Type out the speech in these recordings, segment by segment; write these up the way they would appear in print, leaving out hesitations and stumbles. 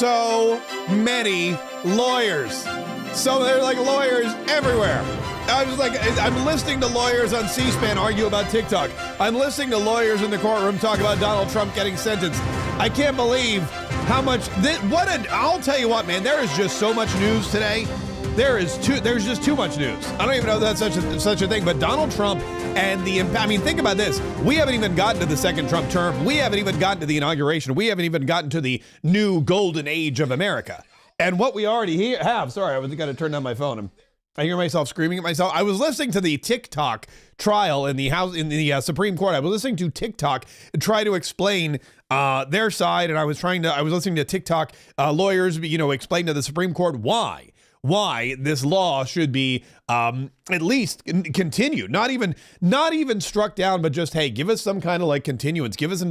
so many lawyers. So they're like lawyers everywhere. I was like, I'm listening to lawyers on C-SPAN argue about TikTok. I'm listening to lawyers in the courtroom talk about Donald Trump getting sentenced. I can't believe how much I'll tell you what, man, there is just so much news today. There's just too much news. I don't even know if that's such a thing, but Donald Trump and think about this. We haven't even gotten to the second Trump term. We haven't even gotten to the inauguration. We haven't even gotten to the new golden age of America. And what we already have, sorry, I was going to turn down my phone. I hear myself screaming at myself. I was listening to the TikTok trial in the Supreme Court. I was listening to TikTok try to explain their side, and I was listening to TikTok lawyers, explain to the Supreme Court why this law should be at least continued, not even struck down, but just, hey, give us some kind of like continuance, give us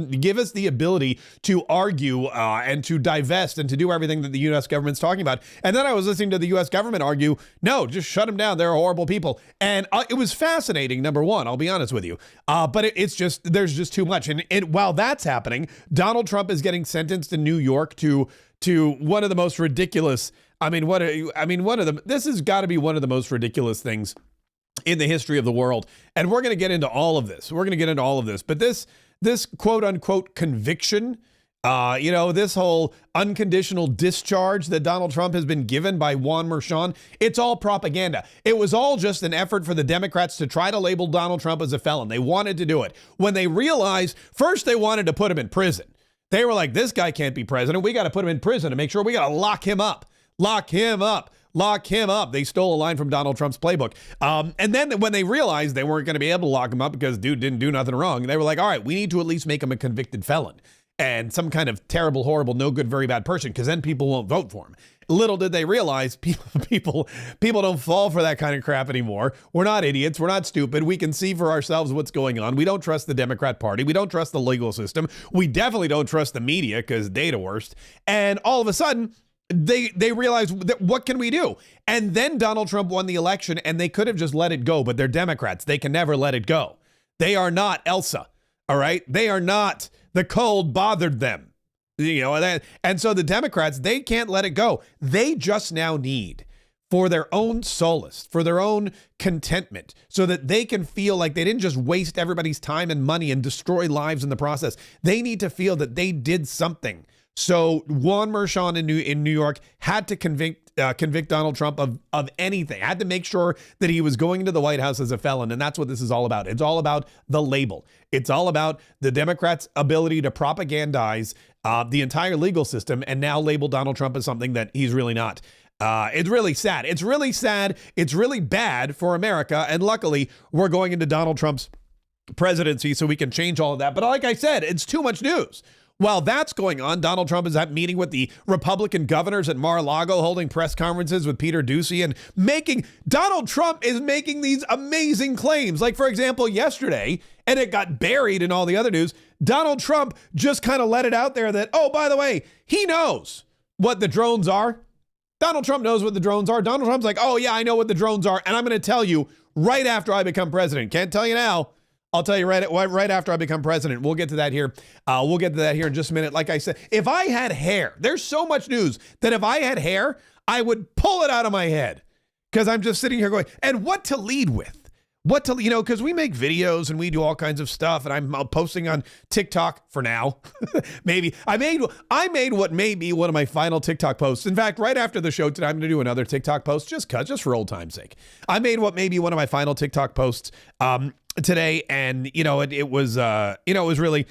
the ability to argue and to divest and to do everything that the U.S. government's talking about. And then I was listening to the U.S. government argue, no, just shut them down. They're horrible people. And it was fascinating, number one, I'll be honest with you. But there's just too much. And while that's happening, Donald Trump is getting sentenced in New York to one of the most ridiculous. This has got to be one of the most ridiculous things in the history of the world. And we're going to get into all of this. But this quote unquote conviction, this whole unconditional discharge that Donald Trump has been given by Juan Merchan, it's all propaganda. It was all just an effort for the Democrats to try to label Donald Trump as a felon. They wanted to do it. When they realized, first they wanted to put him in prison. They were like, this guy can't be president. We got to put him in prison to make sure we got to lock him up. Lock him up. They stole a line from Donald Trump's playbook. And then when they realized they weren't going to be able to lock him up because dude didn't do nothing wrong, they were like, all right, we need to at least make him a convicted felon and some kind of terrible, horrible, no good, very bad person, because then people won't vote for him. Little did they realize people don't fall for that kind of crap anymore. We're not idiots. We're not stupid. We can see for ourselves what's going on. We don't trust the Democrat Party. We don't trust the legal system. We definitely don't trust the media because they're the worst. And all of a sudden, they realized that what can we do? And then Donald Trump won the election and they could have just let it go, but they're Democrats. They can never let it go. They are not Elsa. All right. They are not. The cold bothered them, and so the Democrats, they can't let it go. They just now need, for their own solace, for their own contentment, so that they can feel like they didn't just waste everybody's time and money and destroy lives in the process. They need to feel that they did something. So Juan Merchan in New York had to convict Donald Trump of anything, had to make sure that he was going into the White House as a felon. And that's what this is all about. It's all about the label. It's all about the Democrats' ability to propagandize the entire legal system and now label Donald Trump as something that he's really not. It's really sad. It's really sad. It's really bad for America. And luckily, we're going into Donald Trump's presidency so we can change all of that. But like I said, it's too much news. While that's going on, Donald Trump is at meeting with the Republican governors at Mar-a-Lago, holding press conferences with Peter Doocy, and Donald Trump is making these amazing claims. Like, for example, yesterday, and it got buried in all the other news, Donald Trump just kind of let it out there that, oh, by the way, he knows what the drones are. Donald Trump knows what the drones are. Donald Trump's like, oh, yeah, I know what the drones are, and I'm going to tell you right after I become president. Can't tell you now. I'll tell you right after I become president. We'll get to that here. We'll get to that here in just a minute. Like I said, if I had hair, there's so much news that if I had hair, I would pull it out of my head because I'm just sitting here going, and what to lead with? Because we make videos and we do all kinds of stuff, and I'm posting on TikTok for now. Maybe I made what may be one of my final TikTok posts. In fact, right after the show today, I'm going to do another TikTok post just for old time's sake. I made what may be one of my final TikTok posts today, and it was really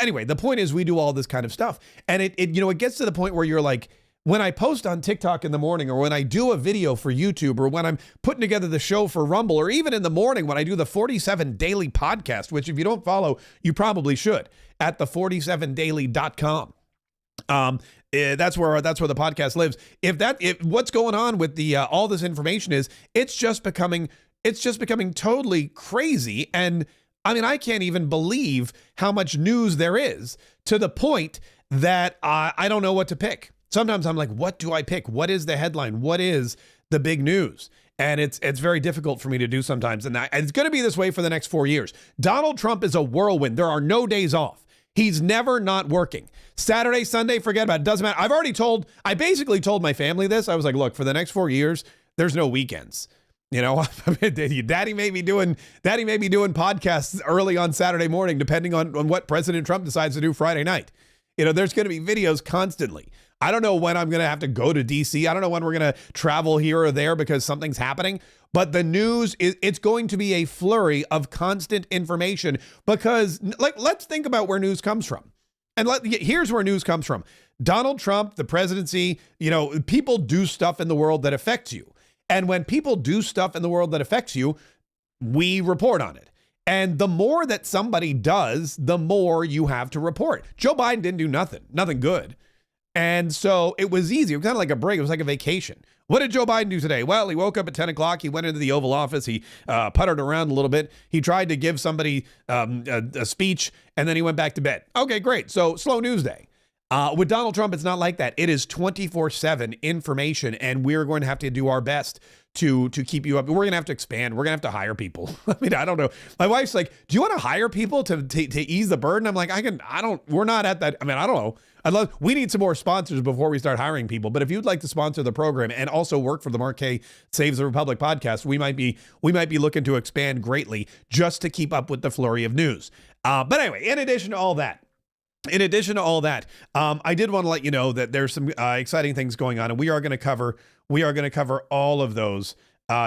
anyway. The point is, we do all this kind of stuff, and it gets to the point where you're like, when I post on TikTok in the morning, or when I do a video for YouTube, or when I'm putting together the show for Rumble, or even in the morning when I do the 47 Daily podcast, which if you don't follow, you probably should, at the47daily.com. That's where the podcast lives. If what's going on with the all this information is, it's just becoming totally crazy. And I mean, I can't even believe how much news there is, to the point that I don't know what to pick. Sometimes I'm like, what do I pick? What is the headline? What is the big news? And it's very difficult for me to do sometimes. And it's going to be this way for the next 4 years. Donald Trump is a whirlwind. There are no days off. He's never not working. Saturday, Sunday, forget about it. Doesn't matter. I basically told my family this. I was like, look, for the next 4 years, there's no weekends. You know, Daddy may be doing podcasts early on Saturday morning, depending on what President Trump decides to do Friday night. You know, there's going to be videos constantly. I don't know when I'm going to have to go to DC. I don't know when we're going to travel here or there because something's happening. But the news, it's going to be a flurry of constant information because, like, let's think about where news comes from. And here's where news comes from. Donald Trump, the presidency, you know, people do stuff in the world that affects you. And when people do stuff in the world that affects you, we report on it. And the more that somebody does, the more you have to report. Joe Biden didn't do nothing good. And so it was easy. It was kind of like a break. It was like a vacation. What did Joe Biden do today? Well, he woke up at 10 o'clock. He went into the Oval Office. He puttered around a little bit. He tried to give somebody a speech, and then he went back to bed. Okay, great. So slow news day. With Donald Trump, it's not like that. It is 24/7 information, and we're going to have to do our best to keep you up. We're going to have to expand. We're going to have to hire people. I mean, I don't know. My wife's like, do you want to hire people to ease the burden? I'm like, we're not at that. I mean, I don't know. We need some more sponsors before we start hiring people. But if you'd like to sponsor the program and also work for the Mark Kaye Saves the Republic podcast, we might be looking to expand greatly just to keep up with the flurry of news. But anyway, in addition to all that, I did want to let you know that there's some exciting things going on, and we are going to cover all of those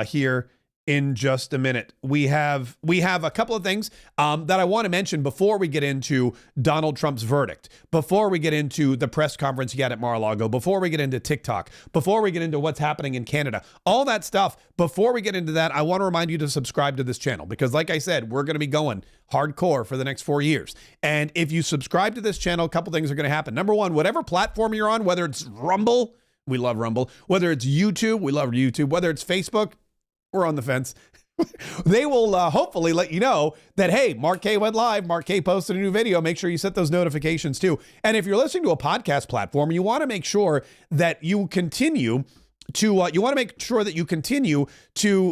here in just a minute. We have a couple of things that I want to mention before we get into Donald Trump's verdict, before we get into the press conference he had at Mar-a-Lago, before we get into TikTok, before we get into what's happening in Canada, all that stuff. Before we get into that, I want to remind you to subscribe to this channel because, like I said, we're going to be going hardcore for the next 4 years. And if you subscribe to this channel, a couple things are going to happen. Number one, whatever platform you're on, whether it's Rumble, we love Rumble, whether it's YouTube, we love YouTube, whether it's Facebook, we're on the fence. They will hopefully let you know that, hey, Mark Kaye went live. Mark Kaye posted a new video. Make sure you set those notifications too. And if you're listening to a podcast platform, you want to make sure that you continue to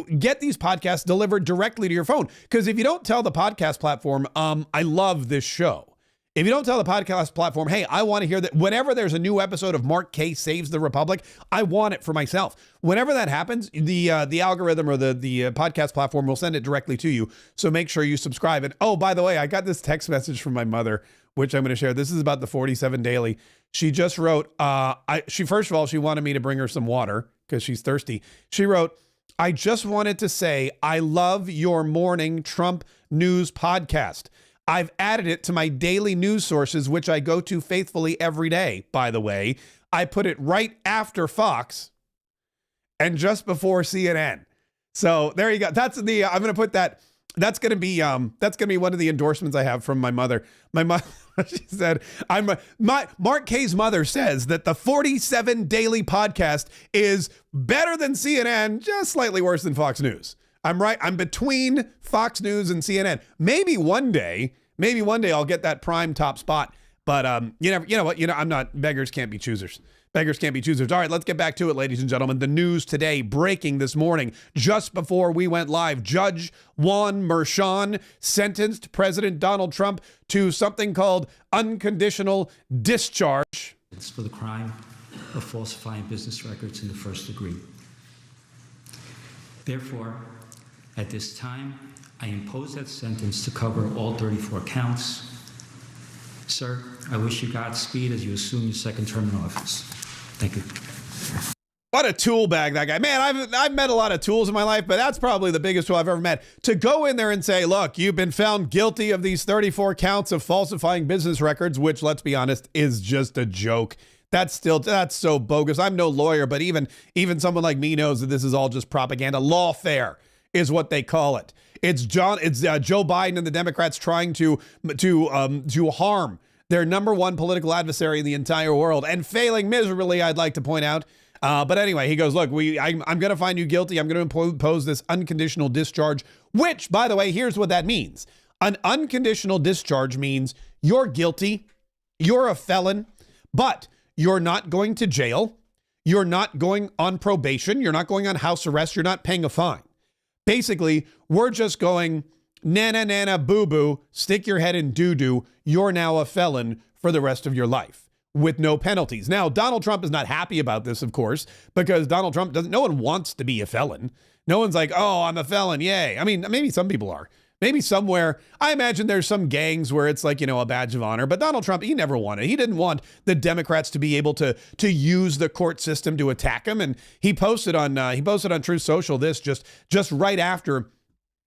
get these podcasts delivered directly to your phone. Because if you don't tell the podcast platform, I love this show. If you don't tell the podcast platform, hey, I want to hear that whenever there's a new episode of Mark Kaye Saves the Republic, I want it for myself. Whenever that happens, the algorithm or the podcast platform will send it directly to you. So make sure you subscribe. And oh, by the way, I got this text message from my mother, which I'm going to share. This is about the 47 Daily. She just wrote, first of all, she wanted me to bring her some water because she's thirsty. She wrote, I just wanted to say, I love your morning Trump news podcast. I've added it to my daily news sources, which I go to faithfully every day, by the way. I put it right after Fox and just before CNN. So there you go. I'm going to put that. That's going to be one of the endorsements I have from my mother. My mother, she said, Mark Kaye's mother says that the 47 Daily podcast is better than CNN, just slightly worse than Fox News. I'm right. I'm between Fox News and CNN. Maybe one day I'll get that prime top spot. But I'm not. Beggars can't be choosers. Beggars can't be choosers. All right, let's get back to it, ladies and gentlemen. The news today, breaking this morning, just before we went live. Judge Juan Merchan sentenced President Donald Trump to something called unconditional discharge. It's for the crime of falsifying business records in the first degree. Therefore, at this time, I impose that sentence to cover all 34 counts. Sir, I wish you Godspeed as you assume your second term in office. Thank you. What a tool bag, that guy. Man, I've met a lot of tools in my life, but that's probably the biggest tool I've ever met. To go in there and say, look, you've been found guilty of these 34 counts of falsifying business records, which, let's be honest, is just a joke. That's so bogus. I'm no lawyer, but even someone like me knows that this is all just propaganda. Lawfare is what they call it. It's Joe Biden and the Democrats trying to harm their number one political adversary in the entire world and failing miserably, I'd like to point out. But anyway, he goes, look, I'm going to find you guilty. I'm going to impose this unconditional discharge, which, by the way, here's what that means. An unconditional discharge means you're guilty, you're a felon, but you're not going to jail. You're not going on probation. You're not going on house arrest. You're not paying a fine. Basically, we're just going, nana, boo-boo, stick your head in doo-doo. You're now a felon for the rest of your life. with no penalties. Now, Donald Trump is not happy about this, of course, because Donald Trump no one wants to be a felon. No one's like, oh, I'm a felon. Yay. I mean, maybe some people are. Maybe somewhere, I imagine there's some gangs where it's like, a badge of honor. But Donald Trump, he never wanted. He didn't want the Democrats to be able to use the court system to attack him. And he posted on Truth Social this just right after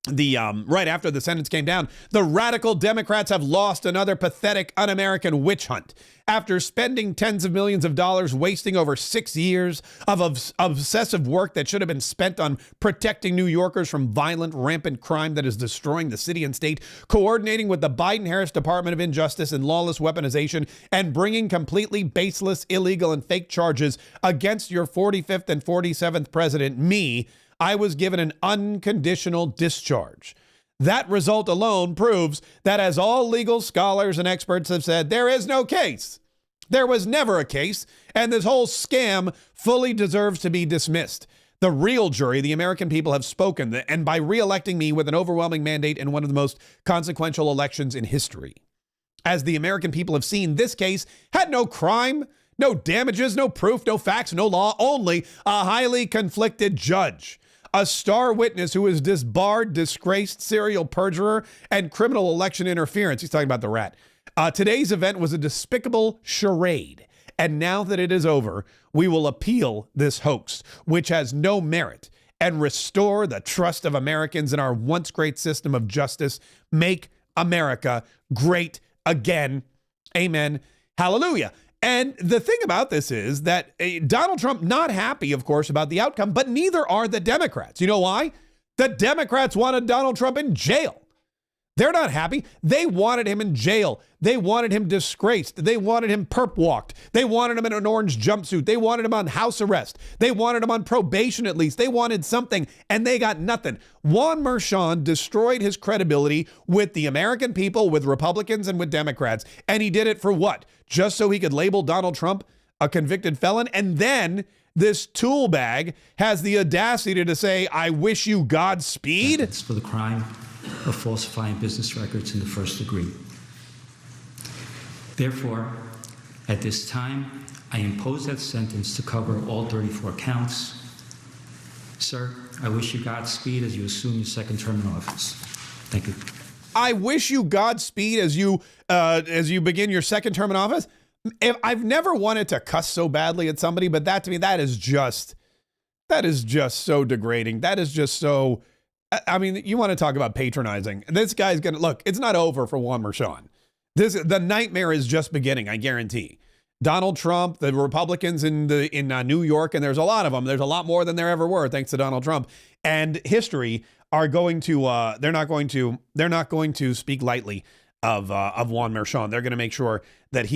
the sentence came down. The radical Democrats have lost another pathetic, un-American witch hunt. After spending tens of millions of dollars, wasting over 6 years of obsessive work that should have been spent on protecting New Yorkers from violent, rampant crime that is destroying the city and state, coordinating with the Biden-Harris Department of Injustice and lawless weaponization, and bringing completely baseless, illegal, and fake charges against your 45th and 47th president, me, I was given an unconditional discharge. That result alone proves that, as all legal scholars and experts have said, there is no case. There was never a case, and this whole scam fully deserves to be dismissed. The real jury, the American people, have spoken, and by re-electing me with an overwhelming mandate in one of the most consequential elections in history. As the American people have seen, this case had no crime, no damages, no proof, no facts, no law, only a highly conflicted judge. A star witness who is disbarred, disgraced, serial perjurer, and criminal election interference. He's talking about the rat. Today's event was a despicable charade. And now that it is over, we will appeal this hoax, which has no merit, and restore the trust of Americans in our once great system of justice. Make America great again. Amen. Hallelujah. And the thing about this is that Donald Trump, not happy, of course, about the outcome, but neither are the Democrats. You know why? The Democrats wanted Donald Trump in jail. They're not happy. They wanted him in jail. They wanted him disgraced. They wanted him perp walked. They wanted him in an orange jumpsuit. They wanted him on house arrest. They wanted him on probation at least. They wanted something, and they got nothing. Juan Merchan destroyed his credibility with the American people, with Republicans, and with Democrats. And he did it for what? Just so he could label Donald Trump a convicted felon. And then this tool bag has the audacity to say, I wish you Godspeed. It's for the crime of falsifying business records in the first degree. Therefore, at this time, I impose that sentence to cover all 34 counts. Sir, I wish you Godspeed as you assume your second term in office. Thank you. I wish you Godspeed as you begin your second term in office. I've never wanted to cuss so badly at somebody, but that to me, that is just so degrading. That is just so. I mean, you want to talk about patronizing. This guy's going to look, it's not over for Juan Merchan. The nightmare is just beginning, I guarantee. Donald Trump, the Republicans in New York, and there's a lot of them. There's a lot more than there ever were, thanks to Donald Trump. And history are going to, they're not going to speak lightly of Juan Merchan. They're going to make sure that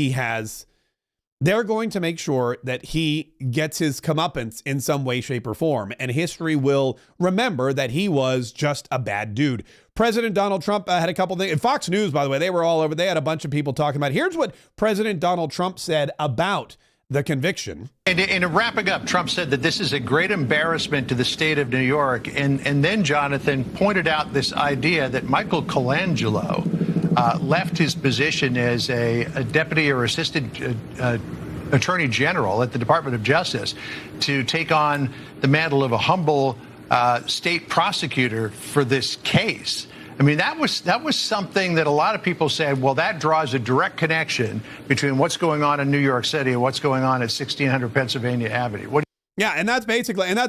they're going to make sure that he gets his comeuppance in some way, shape, or form. And history will remember that he was just a bad dude. President Donald Trump had a couple things. Fox News, by the way, they were all over. They had a bunch of people talking about it. Here's what President Donald Trump said about the conviction. And in wrapping up, Trump said that this is a great embarrassment to the state of New York. And then Jonathan pointed out this idea that Michael Colangelo left his position as a deputy or assistant attorney general at the Department of Justice to take on the mantle of a humble state prosecutor for this case. I mean, that was something that a lot of people said, well, that draws a direct connection between what's going on in New York City and what's going on at 1600 Pennsylvania Avenue. Yeah, and that's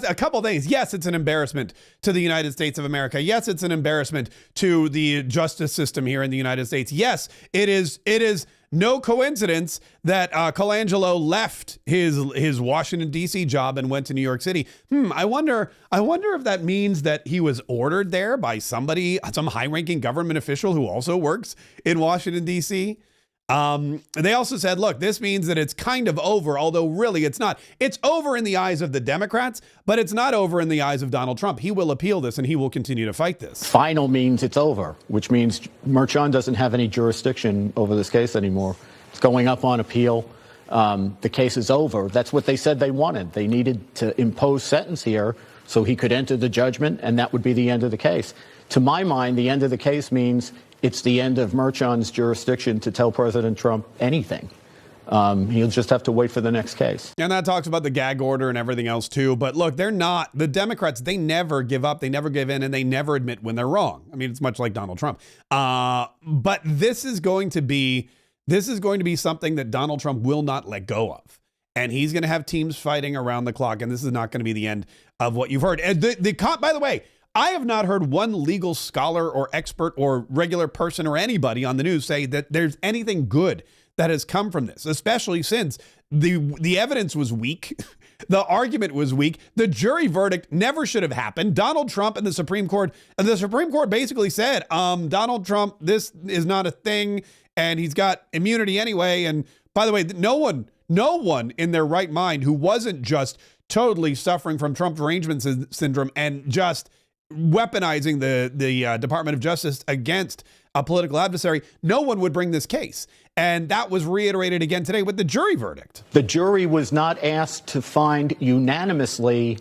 a couple things. Yes, it's an embarrassment to the United States of America. Yes, it's an embarrassment to the justice system here in the United States. Yes, it is no coincidence that Colangelo left his Washington, D.C. job and went to New York City. I wonder if that means that he was ordered there by some high-ranking government official who also works in Washington, D.C. They also said, look, this means that it's kind of over, although really it's not. It's over in the eyes of the Democrats, but it's not over in the eyes of Donald Trump. He will appeal this and he will continue to fight this. Final means it's over, which means Merchan doesn't have any jurisdiction over this case anymore. It's going up on appeal. The case is over. That's what they said they wanted. They needed to impose sentence here so he could enter the judgment, and that would be the end of the case. To my mind, the end of the case means it's the end of Merchan's jurisdiction to tell President Trump anything. He'll just have to wait for the next case. And that talks about the gag order and everything else too. But look, they're not, the Democrats, they never give up, they never give in, and they never admit when they're wrong. I mean, it's much like Donald Trump. But this is going to be something that Donald Trump will not let go of. And he's going to have teams fighting around the clock. And this is not going to be the end of what you've heard. And by the way, I have not heard one legal scholar or expert or regular person or anybody on the news say that there's anything good that has come from this, especially since the evidence was weak. The argument was weak. The jury verdict never should have happened. Donald Trump and the Supreme Court basically said, Donald Trump, this is not a thing, and he's got immunity anyway. And by the way, no one in their right mind who wasn't just totally suffering from Trump derangement syndrome and just weaponizing the Department of Justice against a political adversary, no one would bring this case. And that was reiterated again today with the jury verdict. The jury was not asked to find unanimously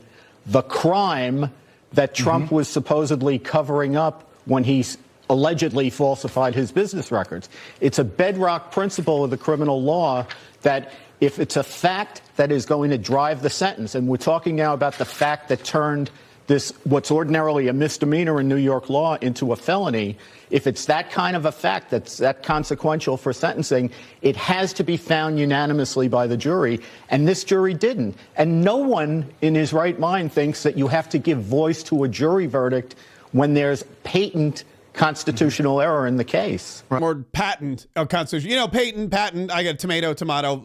the crime that Trump was supposedly covering up when he allegedly falsified his business records. It's a bedrock principle of the criminal law that if it's a fact that is going to drive the sentence, and we're talking now about the fact that turned this, what's ordinarily a misdemeanor in New York law, into a felony, if it's that kind of a fact that's that consequential for sentencing, it has to be found unanimously by the jury. And this jury didn't. And no one in his right mind thinks that you have to give voice to a jury verdict when there's patent constitutional error in the case. Or patent constitution, patent, I got tomato,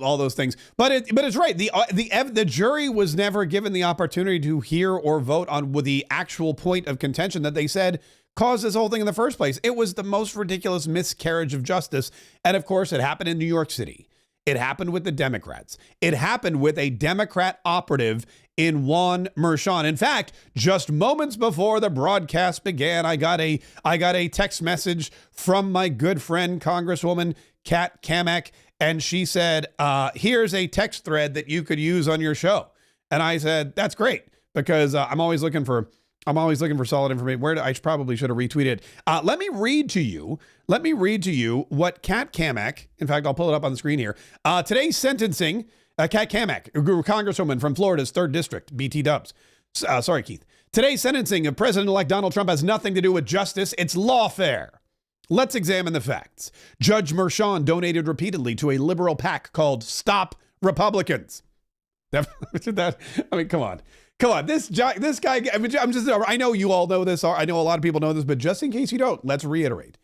all those things. But it's right. The jury was never given the opportunity to hear or vote on the actual point of contention that they said caused this whole thing in the first place. It was the most ridiculous miscarriage of justice. And of course, it happened in New York City. It happened with the Democrats. It happened with a Democrat operative in Juan Merchan. In fact, just moments before the broadcast began, I got a text message from my good friend, Congresswoman Kaye Kamek, and she said, here's a text thread that you could use on your show. And I said, that's great, because I'm always looking for solid information. I probably should have retweeted. Let me read to you what Kaye Kamek, in fact, I'll pull it up on the screen here. Today's sentencing, Kaye Kamek, Congresswoman from Florida's 3rd District, BT Dubs. Sorry, Keith. Today's sentencing of President-elect Donald Trump has nothing to do with justice. It's lawfare. Let's examine the facts. Judge Merchan donated repeatedly to a liberal PAC called Stop Republicans. Come on. This guy, I know you all know this. I know a lot of people know this, but just in case you don't, let's reiterate.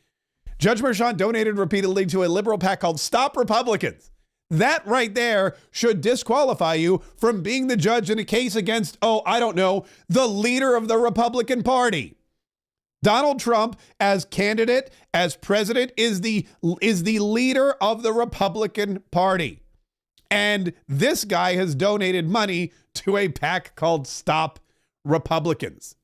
Judge Merchan donated repeatedly to a liberal PAC called Stop Republicans. That right there should disqualify you from being the judge in a case against, the leader of the Republican Party. Donald Trump, as candidate, as president, is the leader of the Republican Party. And this guy has donated money to a PAC called Stop Republicans.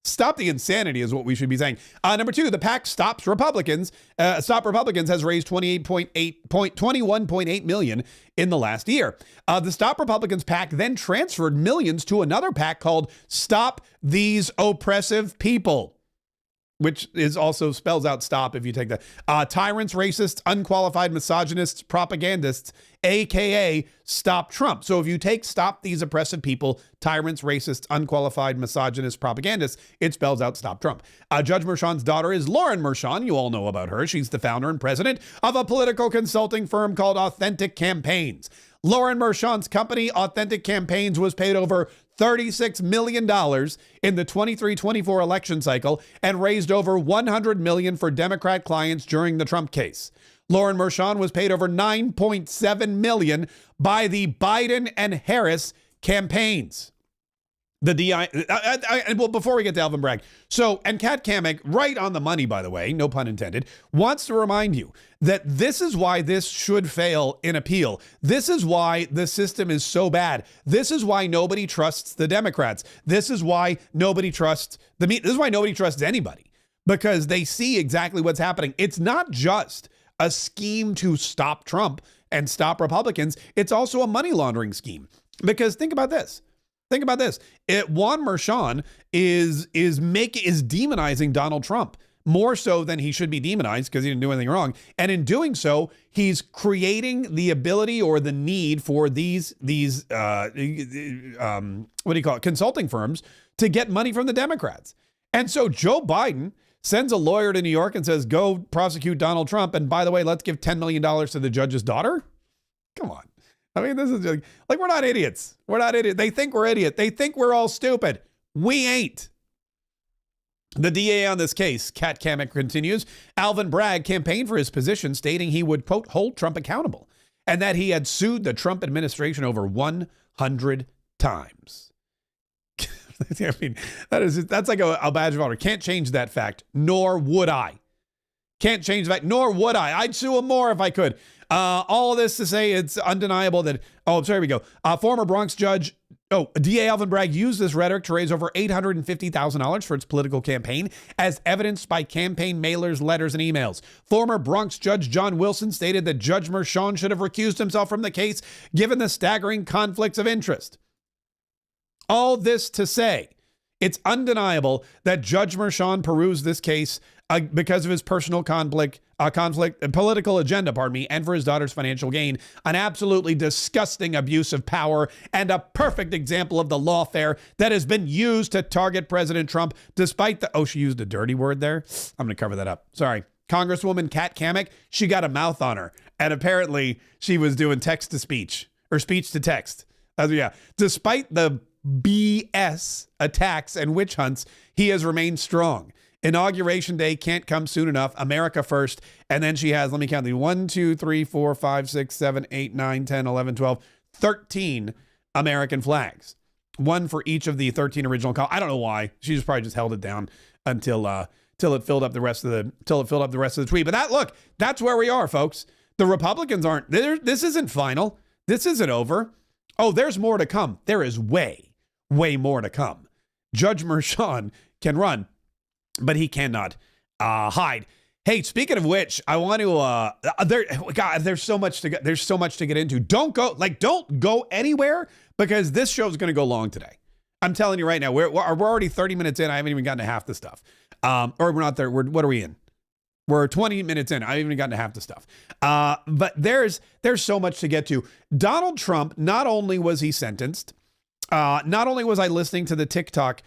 Stop the insanity is what we should be saying. Number 2, the PAC Stop Republicans has raised $21.8 million in the last year. The Stop Republicans PAC then transferred millions to another PAC called Stop These Oppressive People, which is also spells out stop if you take that. Tyrants, racists, unqualified misogynists, propagandists, AKA Stop Trump. So if you take Stop These Oppressive People, tyrants, racists, unqualified misogynists, propagandists, it spells out Stop Trump. Judge Merchan's daughter is Lauren Merchan. You all know about her. She's the founder and president of a political consulting firm called Authentic Campaigns. Lauren Merchan's company, Authentic Campaigns, was paid over $36 million in the 23-24 election cycle and raised over $100 million for Democrat clients during the Trump case. Lauren Merchan was paid over $9.7 million by the Biden and Harris campaigns. Well, before we get to Alvin Bragg, and Kaye Kamek, right on the money, by the way, no pun intended, wants to remind you that this is why this should fail in appeal. This is why the system is so bad. This is why nobody trusts the Democrats. This is why nobody trusts this is why nobody trusts anybody, because they see exactly what's happening. It's not just a scheme to stop Trump and stop Republicans. It's also a money laundering scheme, because think about this. Juan Merchan is demonizing Donald Trump more so than he should be demonized because he didn't do anything wrong. And in doing so, he's creating the ability or the need for these consulting firms to get money from the Democrats. And so Joe Biden sends a lawyer to New York and says, go prosecute Donald Trump. And by the way, let's give $10 million to the judge's daughter. Come on. I mean, this is like we're not idiots. We're not idiots. They think we're idiots. They think we're all stupid. We ain't. The DA on this case, Kat Kamek, continues, Alvin Bragg campaigned for his position, stating he would, quote, hold Trump accountable, and that he had sued the Trump administration over 100 times. I mean, that's like a badge of honor. Can't change that fact, nor would I. Can't change that, nor would I. I'd sue him more if I could. All of this to say it's undeniable that, here we go. Former Bronx judge, DA Alvin Bragg used this rhetoric to raise over $850,000 for its political campaign, as evidenced by campaign mailers, letters, and emails. Former Bronx Judge John Wilson stated that Judge Merchan should have recused himself from the case, given the staggering conflicts of interest. All this to say, it's undeniable that Judge Merchan perused this case because of his personal political agenda, and for his daughter's financial gain, an absolutely disgusting abuse of power and a perfect example of the lawfare that has been used to target President Trump, despite the, she used a dirty word there. I'm going to cover that up. Sorry. Congresswoman Kat Kamek, she got a mouth on her, and apparently she was doing text to speech or speech to text. Despite the BS attacks and witch hunts, he has remained strong. Inauguration Day can't come soon enough. America first. And then she has, let me count these, 1, 2, 3, 4, 5, 6, 7, 8, 9, 10, 11, 12, 13 American flags. One for each of the 13 original colors. I don't know why. She just probably just held it down until it filled up the rest of the tweet. But that's where we are, folks. The Republicans aren't there. This isn't final. This isn't over. Oh, there's more to come. There is way more to come. Judge Merchan can run, but he cannot hide. Hey, speaking of which, I want to there's so much to get into. Don't go anywhere, because this show is going to go long today. I'm telling you right now, we're already 30 minutes in. I haven't even gotten to half the stuff. Or we're not there. What are we in? We're 20 minutes in. I haven't even gotten to half the stuff. But there's so much to get to. Donald Trump, not only was he sentenced, not only was I listening to the TikTok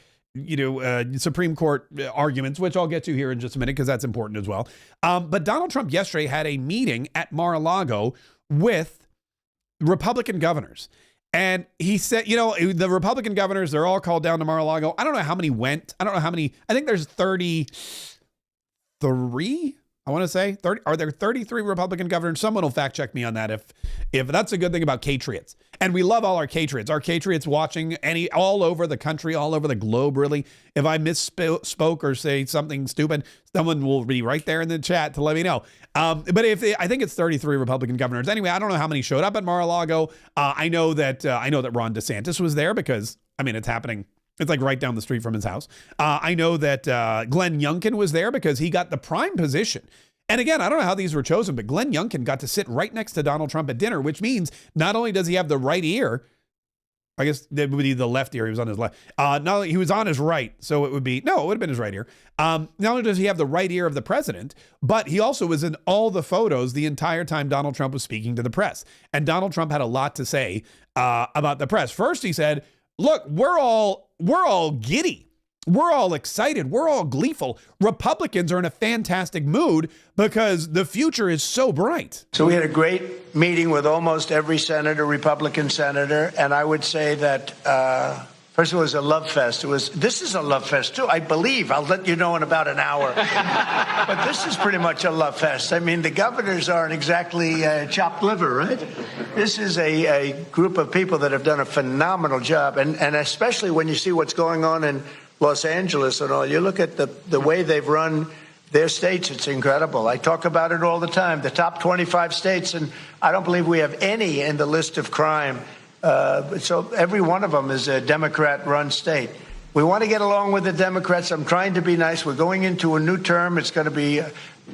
Supreme Court arguments, which I'll get to here in just a minute because that's important as well. But Donald Trump yesterday had a meeting at Mar-a-Lago with Republican governors. And he said, the Republican governors, they're all called down to Mar-a-Lago. I don't know how many went. I don't know how many. I think there's 33. I want to say 30. Are there 33 Republican governors? Someone will fact check me on that if that's a good thing about Kayetriots. And we love all our Kayetriots. Our Kayetriots watching all over the country, all over the globe, really. If I misspoke or say something stupid, someone will be right there in the chat to let me know. But I think it's 33 Republican governors. Anyway, I don't know how many showed up at Mar-a-Lago. I know that Ron DeSantis was there because, it's happening. It's like right down the street from his house. I know that Glenn Youngkin was there because he got the prime position. And again, I don't know how these were chosen, but Glenn Youngkin got to sit right next to Donald Trump at dinner, which means not only does he have the right ear, I guess that would be the left ear. He was on his left. Not only he was on his right, so it would have been his right ear. Not only does he have the right ear of the president, but he also was in all the photos the entire time Donald Trump was speaking to the press. And Donald Trump had a lot to say about the press. First, he said, look, we're all giddy. We're all excited. We're all gleeful. Republicans are in a fantastic mood because the future is so bright. So we had a great meeting with almost every senator, Republican senator, and I would say that first of all, it was a love fest. This is a love fest too, I believe. I'll let you know in about an hour. But this is pretty much a love fest. The governors aren't exactly chopped liver, right? This is a group of people that have done a phenomenal job, and especially when you see what's going on in Los Angeles and all. You look at the way they've run their states, it's incredible. I talk about it all the time. The top 25 states, and I don't believe we have any in the list of crime. So every one of them is a Democrat-run state. We want to get along with the Democrats. I'm trying to be nice. We're going into a new term. It's going to be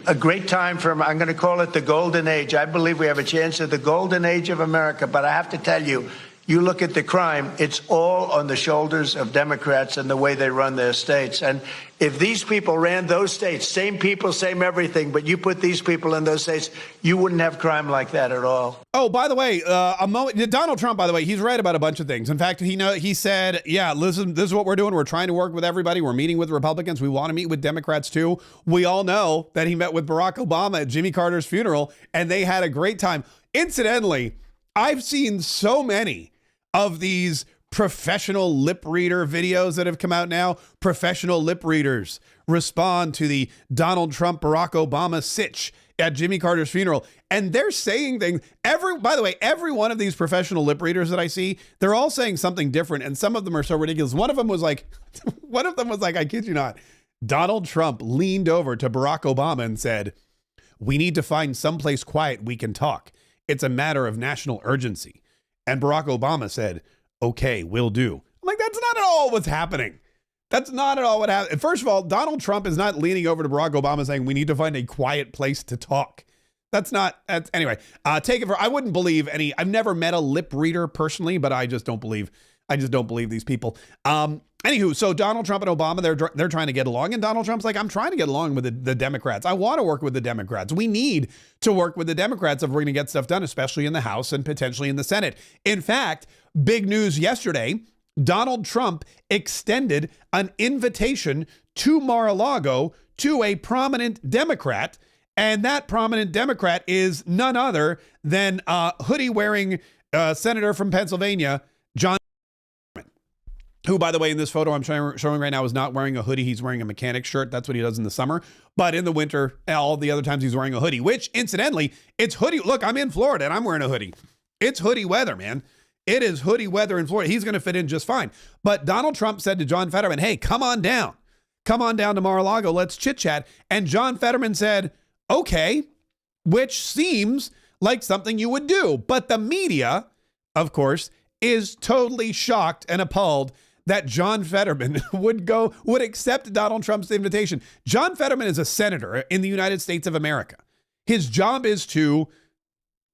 a great time I'm going to call it the golden age. I believe we have a chance at the golden age of America. But I have to tell you, you look at the crime, it's all on the shoulders of Democrats and the way they run their states. And if these people ran those states, same people, same everything, but you put these people in those states, you wouldn't have crime like that at all. Oh, by the way, Donald Trump, by the way, he's right about a bunch of things. In fact, he said, yeah, listen, this is what we're doing. We're trying to work with everybody. We're meeting with Republicans. We want to meet with Democrats too. We all know that he met with Barack Obama at Jimmy Carter's funeral, and they had a great time. Incidentally, I've seen so many of these professional lip reader videos that have come out now. Professional lip readers respond to the Donald Trump, Barack Obama sitch at Jimmy Carter's funeral. And they're saying things. By the way, every one of these professional lip readers that I see, they're all saying something different. And some of them are so ridiculous. One of them was like, I kid you not, Donald Trump leaned over to Barack Obama and said, "We need to find someplace quiet we can talk. It's a matter of national urgency." And Barack Obama said, "Okay, will do." I'm like, that's not at all what's happening. That's not at all what happened. First of all, Donald Trump is not leaning over to Barack Obama saying we need to find a quiet place to talk. Anyway, take it for, I wouldn't believe I've never met a lip reader personally, but I just don't believe these people. Anywho, so Donald Trump and Obama, they're trying to get along. And Donald Trump's like, I'm trying to get along with the Democrats. I want to work with the Democrats. We need to work with the Democrats if we're going to get stuff done, especially in the House and potentially in the Senate. In fact, big news yesterday, Donald Trump extended an invitation to Mar-a-Lago to a prominent Democrat. And that prominent Democrat is none other than hoodie-wearing senator from Pennsylvania, John, who, by the way, in this photo I'm showing right now is not wearing a hoodie. He's wearing a mechanic shirt. That's what he does in the summer. But in the winter, all the other times he's wearing a hoodie, which incidentally, it's hoodie. Look, I'm in Florida and I'm wearing a hoodie. It's hoodie weather, man. It is hoodie weather in Florida. He's going to fit in just fine. But Donald Trump said to John Fetterman, hey, come on down. Come on down to Mar-a-Lago. Let's chit chat. And John Fetterman said, okay, which seems like something you would do. But the media, of course, is totally shocked and appalled that John Fetterman would accept Donald Trump's invitation. John Fetterman is a senator in the United States of America. His job is to,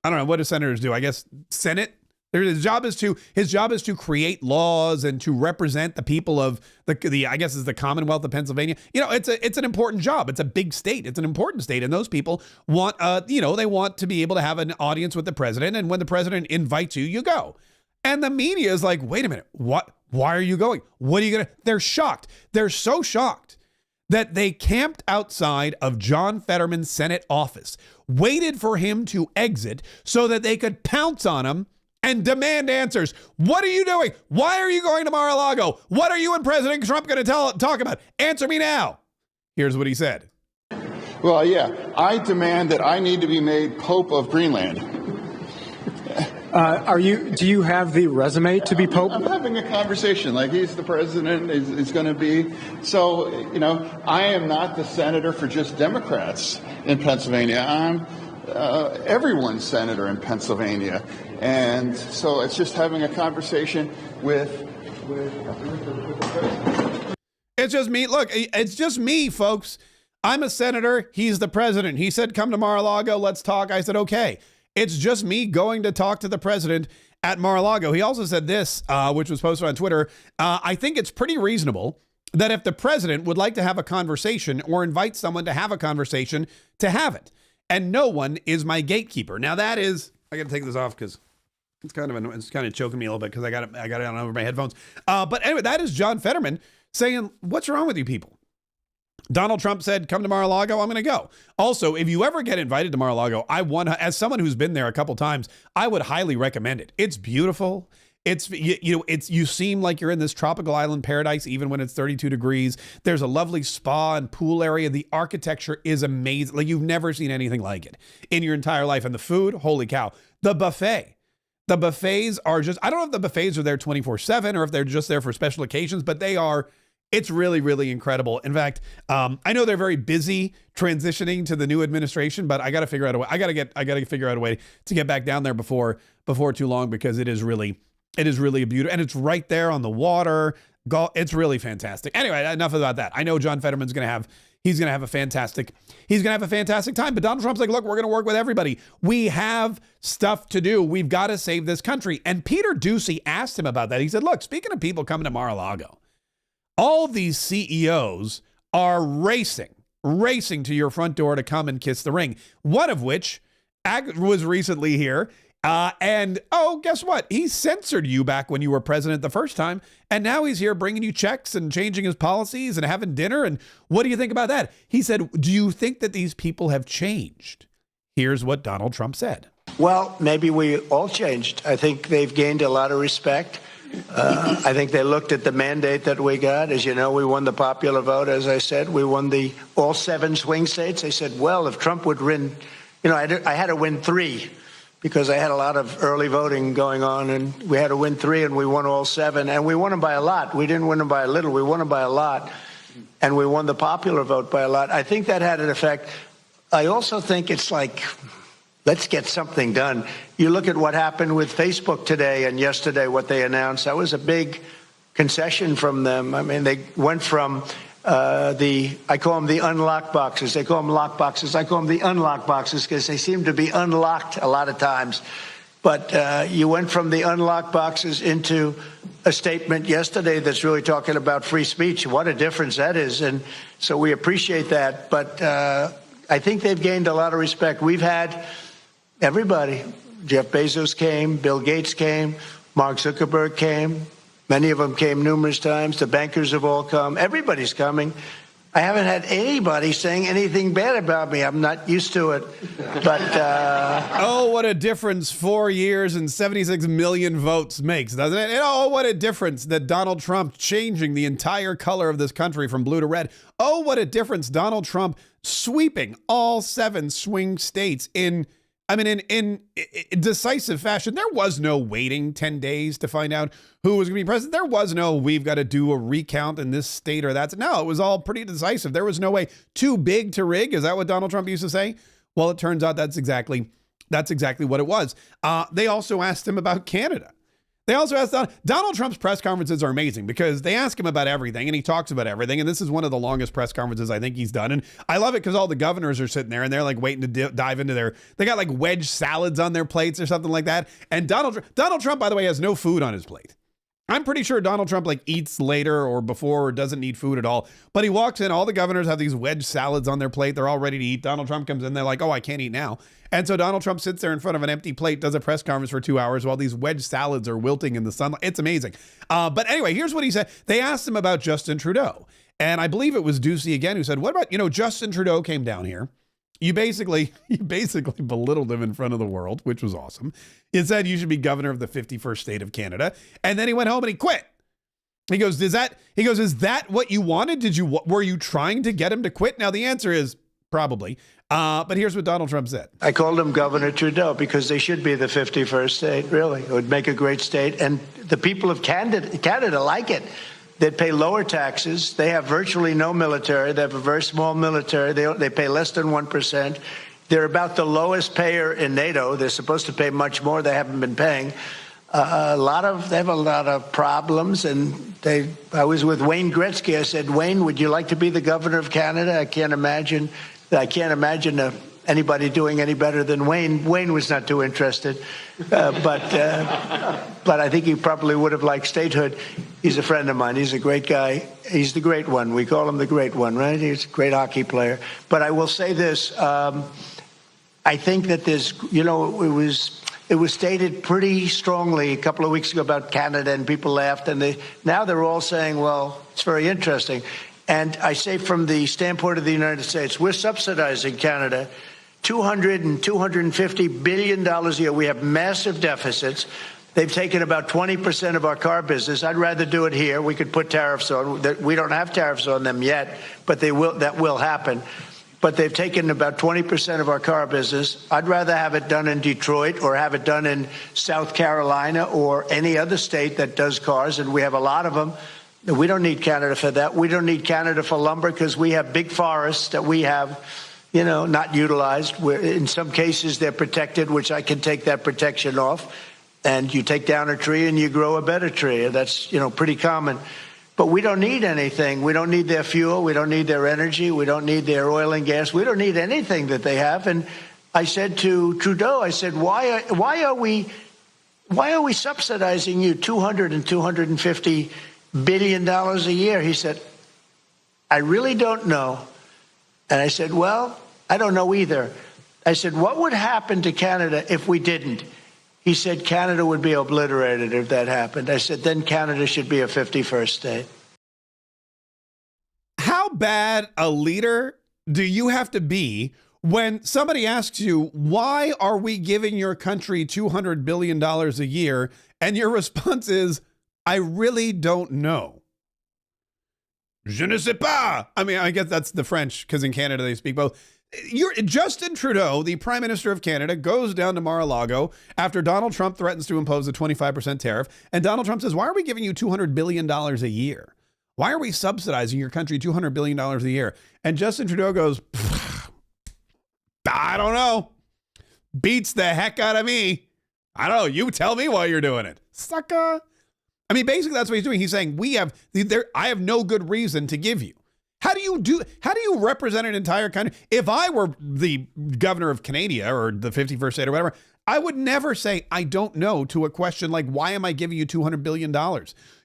I don't know, what do senators do? I guess Senate. His job is to create laws and to represent the people of the I guess is the Commonwealth of Pennsylvania. You know, it's an important job. It's a big state. It's an important state, and those people want they want to be able to have an audience with the president, and when the president invites you, you go. And the media is like, wait a minute, what? Why are you going? What are you gonna? They're shocked. They're so shocked that they camped outside of John Fetterman's Senate office, waited for him to exit so that they could pounce on him and demand answers. What are you doing? Why are you going to Mar-a-Lago? What are you and President Trump going to talk about? Answer me now. Here's what he said. Well, yeah, I demand that I need to be made Pope of Greenland. Do you have the resume to be Pope? I'm having a conversation like he's the president is going to be. So, I am not the senator for just Democrats in Pennsylvania. I'm everyone's senator in Pennsylvania. And so it's just having a conversation with the president. It's just me. Look, it's just me, folks. I'm a senator. He's the president. He said, come to Mar-a-Lago. Let's talk. I said, okay. It's just me going to talk to the president at Mar-a-Lago. He also said this, which was posted on Twitter. I think it's pretty reasonable that if the president would like to have a conversation or invite someone to have a conversation, to have it. And no one is my gatekeeper. Now that is, I got to take this off because it's kind of choking me a little bit because I got it on over my headphones. But anyway, that is John Fetterman saying, what's wrong with you people? Donald Trump said, come to Mar-a-Lago, I'm going to go. Also, if you ever get invited to Mar-a-Lago, as someone who's been there a couple times, I would highly recommend it. It's beautiful. You seem like you're in this tropical island paradise, even when it's 32 degrees. There's a lovely spa and pool area. The architecture is amazing. Like you've never seen anything like it in your entire life. And the food, holy cow. The buffets are just, I don't know if the buffets are there 24/7 or if they're just there for special occasions, but it's really, really incredible. In fact, I know they're very busy transitioning to the new administration, but I got to figure out a way. I got to figure out a way to get back down there before too long, because it is really It is really a beauty, and it's right there on the water. It's really fantastic. Anyway, enough about that. I know John Fetterman's going to have a fantastic time. But Donald Trump's like, look, we're going to work with everybody. We have stuff to do. We've got to save this country. And Peter Doocy asked him about that. He said, look, speaking of people coming to Mar-a-Lago, all these CEOs are racing to your front door to come and kiss the ring. One of which was recently here. And guess what? He censored you back when you were president the first time. And now he's here bringing you checks and changing his policies and having dinner. And what do you think about that? He said, do you think that these people have changed? Here's what Donald Trump said. Well, maybe we all changed. I think they've gained a lot of respect. I think they looked at the mandate that we got. As you know, we won the popular vote. As I said, we won all 7 swing states. They said, well, if Trump would win, I had to win 3. Because I had a lot of early voting going on, and we had to win 3, and we won all 7, and we won them by a lot. We didn't win them by a little. We won them by a lot, and we won the popular vote by a lot. I think that had an effect. I also think it's like, let's get something done. You look at what happened with Facebook today and yesterday, what they announced. That was a big concession from them. I mean, they went from I call them the unlocked boxes. They call them lock boxes. I call them the unlocked boxes because they seem to be unlocked a lot of times. But you went from the unlocked boxes into a statement yesterday that's really talking about free speech. What a difference that is. And so we appreciate that. But I think they've gained a lot of respect. We've had everybody. Jeff Bezos came. Bill Gates came. Mark Zuckerberg came. Many of them came numerous times. The bankers have all come. Everybody's coming. I haven't had anybody saying anything bad about me. I'm not used to it. But oh, what a difference 4 years and 76 million votes makes, doesn't it? And oh, what a difference that Donald Trump changing the entire color of this country from blue to red. Oh, what a difference Donald Trump sweeping all 7 swing states in decisive fashion. There was no waiting 10 days to find out who was going to be president. There was no, we've got to do a recount in this state or that. No, it was all pretty decisive. There was no way too big to rig. Is that what Donald Trump used to say? Well, it turns out that's exactly what it was. They also asked him about Canada. They also asked Donald Trump's press conferences are amazing because they ask him about everything and he talks about everything. And this is one of the longest press conferences I think he's done. And I love it because all the governors are sitting there and they're like waiting to dive into they got like wedge salads on their plates or something like that. And Donald Trump, by the way, has no food on his plate. I'm pretty sure Donald Trump like eats later or before or doesn't need food at all. But he walks in, all the governors have these wedge salads on their plate. They're all ready to eat. Donald Trump comes in, they're like, oh, I can't eat now. And so Donald Trump sits there in front of an empty plate, does a press conference for 2 hours while these wedge salads are wilting in the sunlight. It's amazing. But anyway, here's what he said. They asked him about Justin Trudeau. And I believe it was Doocy again who said, what about, Justin Trudeau came down here. You basically belittled him in front of the world, which was awesome. He said you should be governor of the 51st state of Canada. And then he went home and he quit. He goes, is that what you wanted? Were you trying to get him to quit? Now, the answer is probably. But here's what Donald Trump said. I called him Governor Trudeau because they should be the 51st state, really. It would make a great state. And the people of Canada like it. They'd pay lower taxes. They have virtually no military. They have a very small military. They pay less than 1%. They're about the lowest payer in NATO. They're supposed to pay much more. They haven't been paying. They have a lot of problems. And I was with Wayne Gretzky. I said, Wayne, would you like to be the governor of Canada? I can't imagine anybody doing any better than Wayne. Wayne was not too interested, but I think he probably would have liked statehood. He's a friend of mine. He's a great guy. He's the great one. We call him the great one, right? He's a great hockey player. But I will say this. I think that it was stated pretty strongly a couple of weeks ago about Canada, and people laughed. And now they're all saying, well, it's very interesting. And I say from the standpoint of the United States, we're subsidizing Canada $200 and $250 billion a year. We have massive deficits. They've taken about 20% of our car business. I'd rather do it here. We could put tariffs on. We don't have tariffs on them yet, but that will happen. But they've taken about 20% of our car business. I'd rather have it done in Detroit or have it done in South Carolina or any other state that does cars, and we have a lot of them. We don't need Canada for that. We don't need Canada for lumber because we have big forests that we have, not utilized. In some cases, they're protected, which I can take that protection off. And you take down a tree and you grow a better tree. That's, pretty common. But we don't need anything. We don't need their fuel. We don't need their energy. We don't need their oil and gas. We don't need anything that they have. And I said to Trudeau, I said, why are we subsidizing you $200 and $250 billion a year? He said, I really don't know. And I said, well, I don't know either. I said, what would happen to Canada if we didn't? He said, Canada would be obliterated if that happened. I said, then Canada should be a 51st state. How bad a leader do you have to be when somebody asks you, why are we giving your country $200 billion a year? And your response is, I really don't know. Je ne sais pas. I mean, I guess that's the French, because in Canada they speak both. Justin Trudeau, the Prime Minister of Canada, goes down to Mar-a-Lago after Donald Trump threatens to impose a 25% tariff. And Donald Trump says, why are we giving you $200 billion a year? Why are we subsidizing your country $200 billion a year? And Justin Trudeau goes, I don't know. Beats the heck out of me. I don't know. You tell me why you're doing it. Sucker. I mean, basically, that's what he's doing. He's saying, I have no good reason to give you. How do you represent an entire country? If I were the governor of Canada or the 51st state or whatever, I would never say, I don't know, to a question like, why am I giving you $200 billion?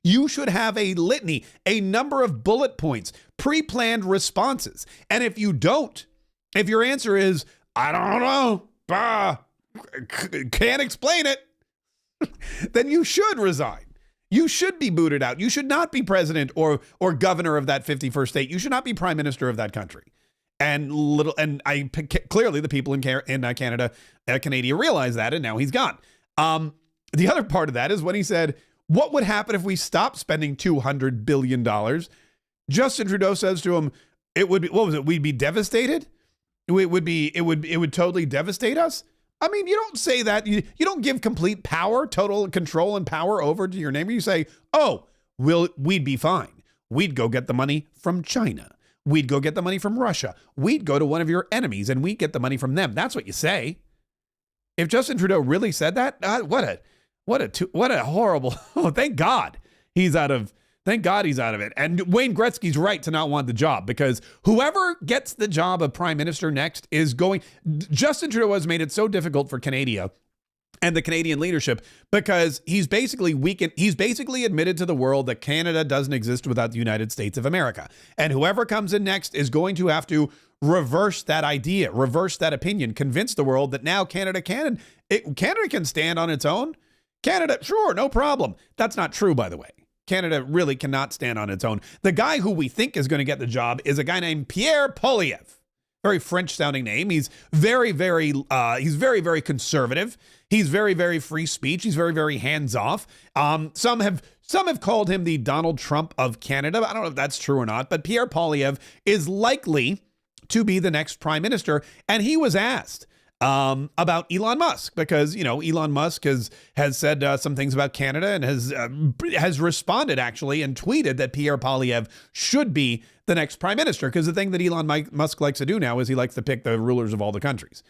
You should have a litany, a number of bullet points, pre-planned responses. And if you don't, if your answer is, I don't know, can't explain it, then you should resign. You should be booted out. You should not be president or governor of that 51st state. You should not be prime minister of that country. And clearly the people in Canada realize that, and now he's gone. The other part of that is when he said, what would happen if we stopped spending $200 billion? Justin Trudeau says to him, it would be, what was it? We'd be devastated. It would totally devastate us. I mean, you don't say that. You don't give complete power, total control and power over to your neighbor. You say, oh, we'd be fine. We'd go get the money from China. We'd go get the money from Russia. We'd go to one of your enemies and we'd get the money from them. That's what you say. If Justin Trudeau really said that, what a horrible, oh, thank God he's out of it. And Wayne Gretzky's right to not want the job, because whoever gets the job of prime minister next is going. Justin Trudeau has made it so difficult for Canada and the Canadian leadership because he's basically weakened. He's basically admitted to the world that Canada doesn't exist without the United States of America. And whoever comes in next is going to have to reverse that idea, reverse that opinion, convince the world that now Canada can stand on its own. Canada, sure, no problem. That's not true, by the way. Canada really cannot stand on its own. The guy who we think is going to get the job is a guy named Pierre Poilievre. Very French-sounding name. He's very, very conservative. He's very, very free speech. He's very, very hands-off. Some have called him the Donald Trump of Canada. I don't know if that's true or not, but Pierre Poilievre is likely to be the next prime minister. And he was asked about Elon Musk, because, Elon Musk has said some things about Canada and has responded actually and tweeted that Pierre Poilievre should be the next prime minister. Because the thing that Elon Musk likes to do now is he likes to pick the rulers of all the countries.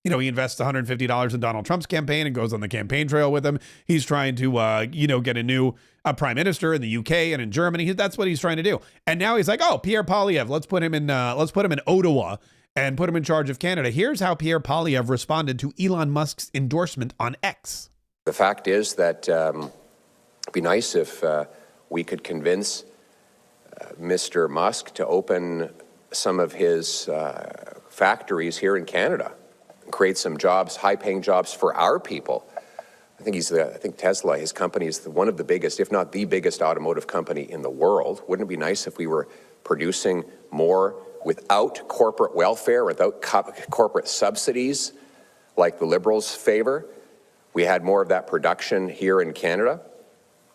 He invests $150 in Donald Trump's campaign and goes on the campaign trail with him. He's trying to, get a new prime minister in the UK and in Germany. That's what he's trying to do. And now he's like, oh, Pierre Poilievre, let's put him in Ottawa and put him in charge of Canada. Here's how Pierre Poilievre responded to Elon Musk's endorsement on X. The fact is that it'd be nice if we could convince Mr. Musk to open some of his factories here in Canada and create some jobs, high-paying jobs for our people. I think Tesla, his company, is one of the biggest, if not the biggest, automotive company in the world. Wouldn't it be nice if we were producing more without corporate welfare, without corporate subsidies like the Liberals favor? We had more of that production here in Canada.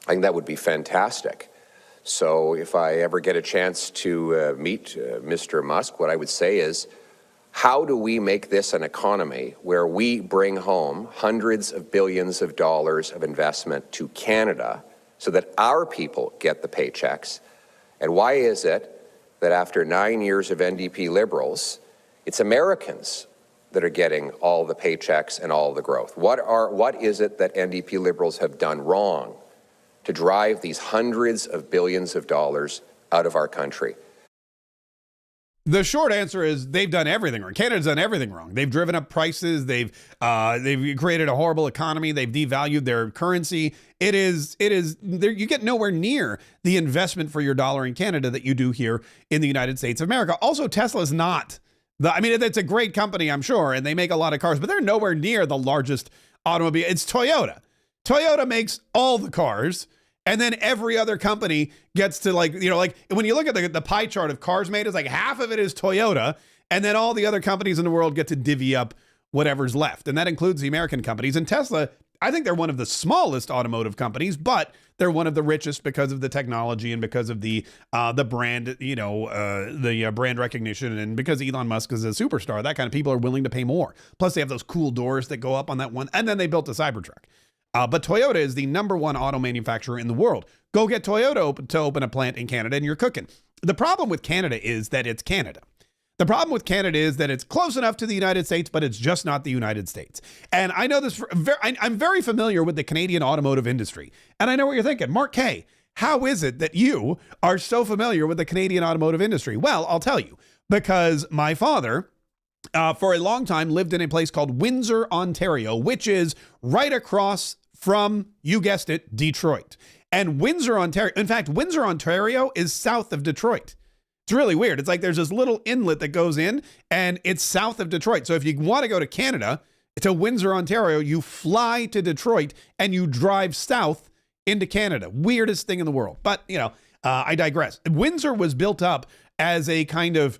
I think that would be fantastic. So if I ever get a chance to meet Mr. Musk, what I would say is, how do we make this an economy where we bring home hundreds of billions of dollars of investment to Canada so that our people get the paychecks? And why is it that after 9 years of NDP Liberals, it's Americans that are getting all the paychecks and all the growth? What is it that NDP Liberals have done wrong to drive these hundreds of billions of dollars out of our country? The short answer is they've done everything wrong. Canada's done everything wrong. They've driven up prices. They've created a horrible economy. They've devalued their currency. You get nowhere near the investment for your dollar in Canada that you do here in the United States of America. Also, Tesla's not it's a great company, I'm sure, and they make a lot of cars, but they're nowhere near the largest automobile. It's Toyota. Toyota makes all the cars. And then every other company gets to when you look at the pie chart of cars made, it's like half of it is Toyota. And then all the other companies in the world get to divvy up whatever's left. And that includes the American companies. And Tesla, I think they're one of the smallest automotive companies, but they're one of the richest because of the technology and because of the brand, the brand recognition, and because Elon Musk is a superstar. That kind of people are willing to pay more. Plus, they have those cool doors that go up on that one. And then they built a Cybertruck. But Toyota is the number one auto manufacturer in the world. Go get Toyota to open a plant in Canada and you're cooking. The problem with Canada is that it's Canada. The problem with Canada is that it's close enough to the United States, but it's just not the United States. And I know this, I'm very familiar with the Canadian automotive industry. And I know what you're thinking. Mark Kaye, how is it that you are so familiar with the Canadian automotive industry? Well, I'll tell you, because my father, for a long time, lived in a place called Windsor, Ontario, which is right across from, you guessed it, Detroit. And Windsor, Ontario, in fact, Windsor, Ontario is south of Detroit. It's really weird. It's like there's this little inlet that goes in and it's south of Detroit. So if you want to go to Canada, to Windsor, Ontario, you fly to Detroit and you drive south into Canada. Weirdest thing in the world. But, I digress. Windsor was built up as a kind of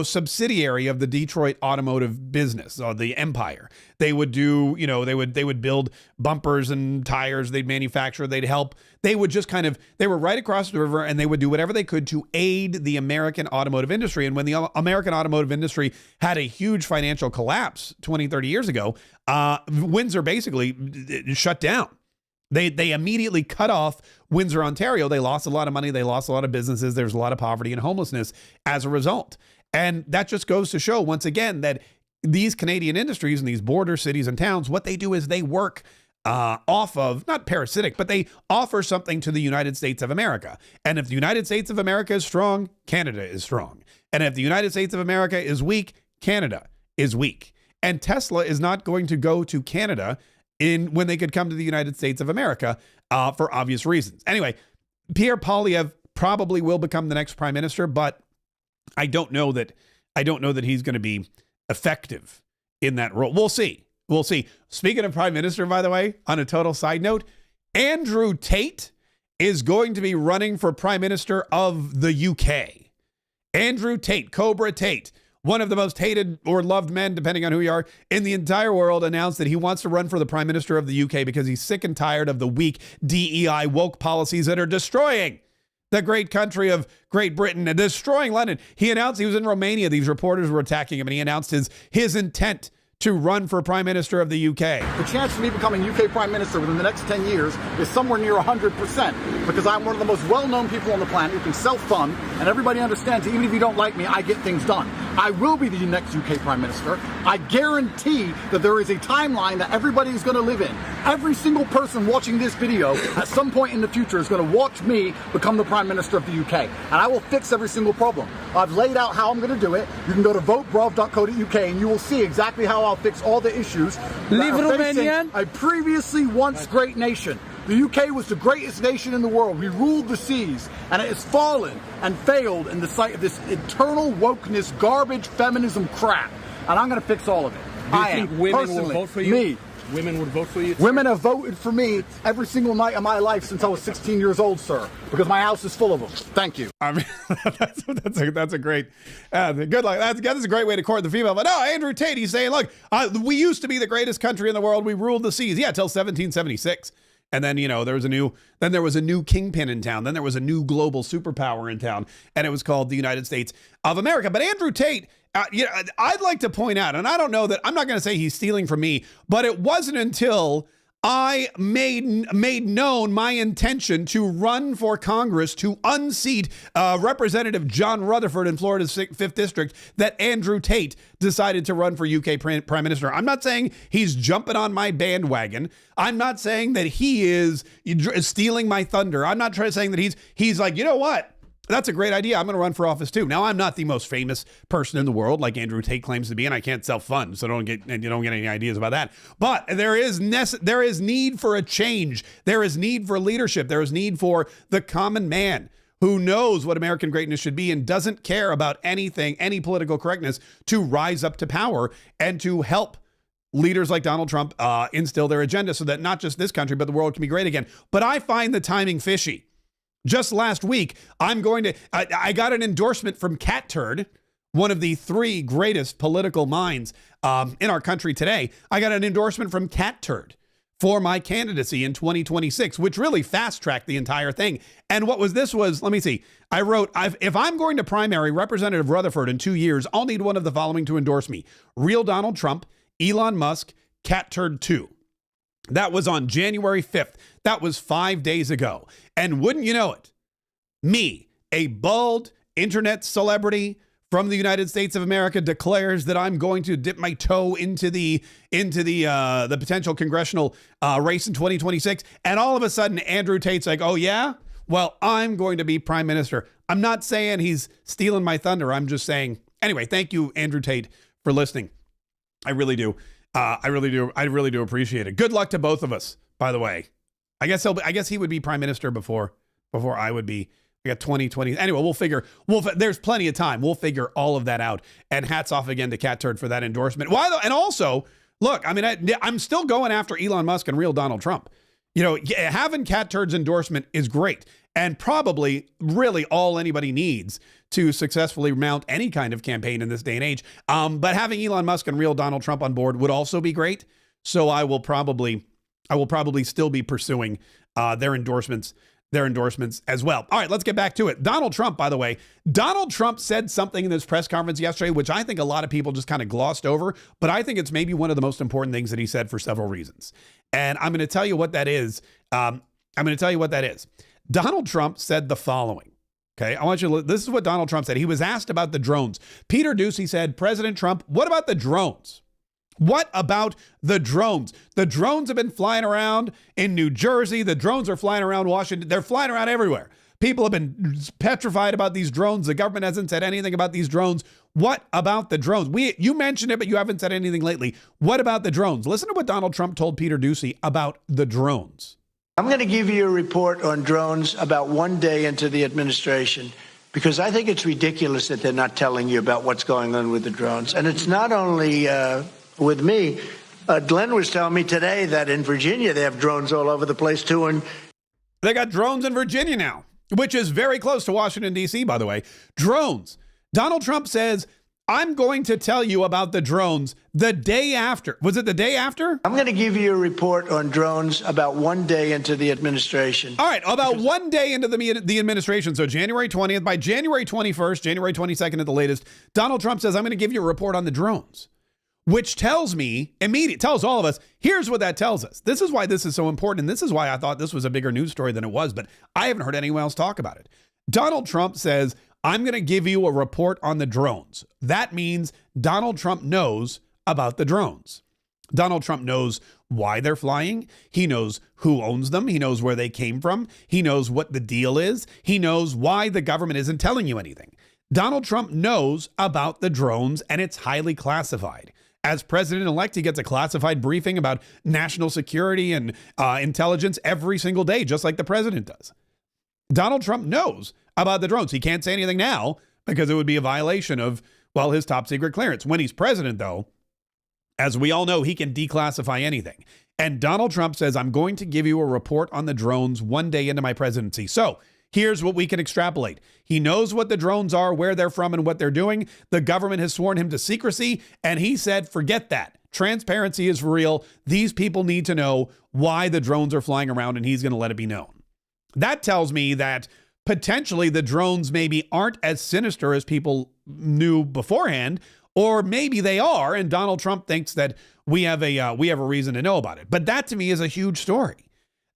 subsidiary of the Detroit automotive business or the empire. They would do, they would build bumpers and tires. They'd manufacture, they'd help. They would just they were right across the river and they would do whatever they could to aid the American automotive industry. And when the American automotive industry had a huge financial collapse 20, 30 years ago, Windsor basically shut down. They immediately cut off Windsor, Ontario. They lost a lot of money. They lost a lot of businesses. There's a lot of poverty and homelessness as a result. And that just goes to show, once again, that these Canadian industries and these border cities and towns, what they do is they work off of, not parasitic, but they offer something to the United States of America. And if the United States of America is strong, Canada is strong. And if the United States of America is weak, Canada is weak. And Tesla is not going to go to Canada when they could come to the United States of America for obvious reasons. Anyway, Pierre Poilievre probably will become the next prime minister, but I don't know that he's going to be effective in that role. We'll see. We'll see. Speaking of prime minister, by the way, on a total side note, Andrew Tate is going to be running for prime minister of the UK. Andrew Tate, Cobra Tate, one of the most hated or loved men, depending on who you are, in the entire world, announced that he wants to run for the prime minister of the UK because he's sick and tired of the weak DEI woke policies that are destroying the great country of Great Britain and destroying London. He announced he was in Romania. These reporters were attacking him, and he announced his intent to run for prime minister of the UK. The chance of me becoming UK prime minister within the next 10 years is somewhere near 100% because I'm one of the most well-known people on the planet who can self-fund, and everybody understands, even if you don't like me, I get things done. I will be the next UK prime minister. I guarantee that there is a timeline that everybody is going to live in. Every single person watching this video at some point in the future is going to watch me become the prime minister of the UK, and I will fix every single problem. I've laid out how I'm going to do it. You can go to votebrov.co.uk and you will see exactly how I'll fix all the issues that are facing a previously once great nation. The UK was the greatest nation in the world. We ruled the seas, and it has fallen and failed in the sight of this eternal wokeness, garbage, feminism crap. And I'm going to fix all of it. Do you think women will vote for you? Me. Women would vote for you? Women have voted for me every single night of my life since I was 16 years old, sir, because my house is full of them. Thank you. I mean, that's a great, good luck. That's a great way to court the female. But no, Andrew Tate, he's saying, look, we used to be the greatest country in the world. We ruled the seas. Yeah, till 1776. And then, there was a new kingpin in town. Then there was a new global superpower in town, and it was called the United States of America. But Andrew Tate, I'd like to point out, and I don't know that, I'm not going to say he's stealing from me, but it wasn't until I made known my intention to run for Congress to unseat Representative John Rutherford in Florida's 5th District that Andrew Tate decided to run for UK Prime Minister. I'm not saying he's jumping on my bandwagon. I'm not saying that he is stealing my thunder. I'm not saying that he's like, you know what? That's a great idea. I'm going to run for office too. Now, I'm not the most famous person in the world like Andrew Tate claims to be, and I can't self-fund, so don't get any ideas about that. But there is need for a change. There is need for leadership. There is need for the common man who knows what American greatness should be and doesn't care about anything, any political correctness, to rise up to power and to help leaders like Donald Trump instill their agenda so that not just this country, but the world can be great again. But I find the timing fishy. Just last week, I got an endorsement from Kayetriot, one of the 3 greatest political minds in our country today. I got an endorsement from Kayetriot for my candidacy in 2026, which really fast-tracked the entire thing. And what was this was, let me see. I wrote, if I'm going to primary Representative Rutherford in 2 years, I'll need one of the following to endorse me: real Donald Trump, Elon Musk, Kayetriot 2. That was on January 5th. That was 5 days ago. And wouldn't you know it, me, a bald internet celebrity from the United States of America, declares that I'm going to dip my toe into the potential congressional race in 2026. And all of a sudden, Andrew Tate's like, oh, yeah? Well, I'm going to be prime minister. I'm not saying he's stealing my thunder. I'm just saying, anyway, thank you, Andrew Tate, for listening. I really do. I really do appreciate it. Good luck to both of us, by the way. I guess he would be prime minister before I would be. I got 2020. Anyway, there's plenty of time. We'll figure all of that out. And hats off again to Kayetriot for that endorsement. Why though? And also, look, I mean, I'm still going after Elon Musk and real Donald Trump. You know, having Kayetriot's endorsement is great and probably really all anybody needs to successfully mount any kind of campaign in this day and age. But having Elon Musk and real Donald Trump on board would also be great. So I will probably still be pursuing their endorsements as well. All right, let's get back to it. Donald Trump, by the way, Donald Trump said something in this press conference yesterday, which I think a lot of people just kind of glossed over, but I think it's maybe one of the most important things that he said for several reasons. And I'm going to tell you what that is. Donald Trump said the following. Okay, this is what Donald Trump said. He was asked about the drones. Peter Doocy said, President Trump, what about the drones? What about the drones? The drones have been flying around in New Jersey. The drones are flying around Washington. They're flying around everywhere. People have been petrified about these drones. The government hasn't said anything about these drones. What about the drones? You mentioned it, but you haven't said anything lately. What about the drones? Listen to what Donald Trump told Peter Doocy about the drones. I'm going to give you a report on drones about 1 day into the administration, because I think it's ridiculous that they're not telling you about what's going on with the drones. And it's not only with me. Glenn was telling me today that in Virginia, they have drones all over the place, too. And they got drones in Virginia now, which is very close to Washington, D.C., by the way. Drones. Donald Trump says, I'm going to tell you about the drones the day after. Was it the day after? I'm going to give you a report on drones about 1 day into the administration. All right, about 1 day into the administration, so January 20th. By January 21st, January 22nd at the latest, Donald Trump says, I'm going to give you a report on the drones, which tells me, tells all of us, here's what that tells us. This is why this is so important, and this is why I thought this was a bigger news story than it was, but I haven't heard anyone else talk about it. Donald Trump says, I'm going to give you a report on the drones. That means Donald Trump knows about the drones. Donald Trump knows why they're flying. He knows who owns them. He knows where they came from. He knows what the deal is. He knows why the government isn't telling you anything. Donald Trump knows about the drones, and it's highly classified. As president-elect, he gets a classified briefing about national security and intelligence every single day, just like the president does. Donald Trump knows about the drones. He can't say anything now because it would be a violation of, well, his top secret clearance. When he's president, though, as we all know, he can declassify anything. And Donald Trump says, I'm going to give you a report on the drones 1 day into my presidency. So here's what we can extrapolate. He knows what the drones are, where they're from, and what they're doing. The government has sworn him to secrecy, and he said, forget that. Transparency is real. These people need to know why the drones are flying around, and he's going to let it be known. That tells me that potentially the drones maybe aren't as sinister as people knew beforehand, Or maybe they are, and Donald Trump thinks that we have a reason to know about it. But that to me is a huge story,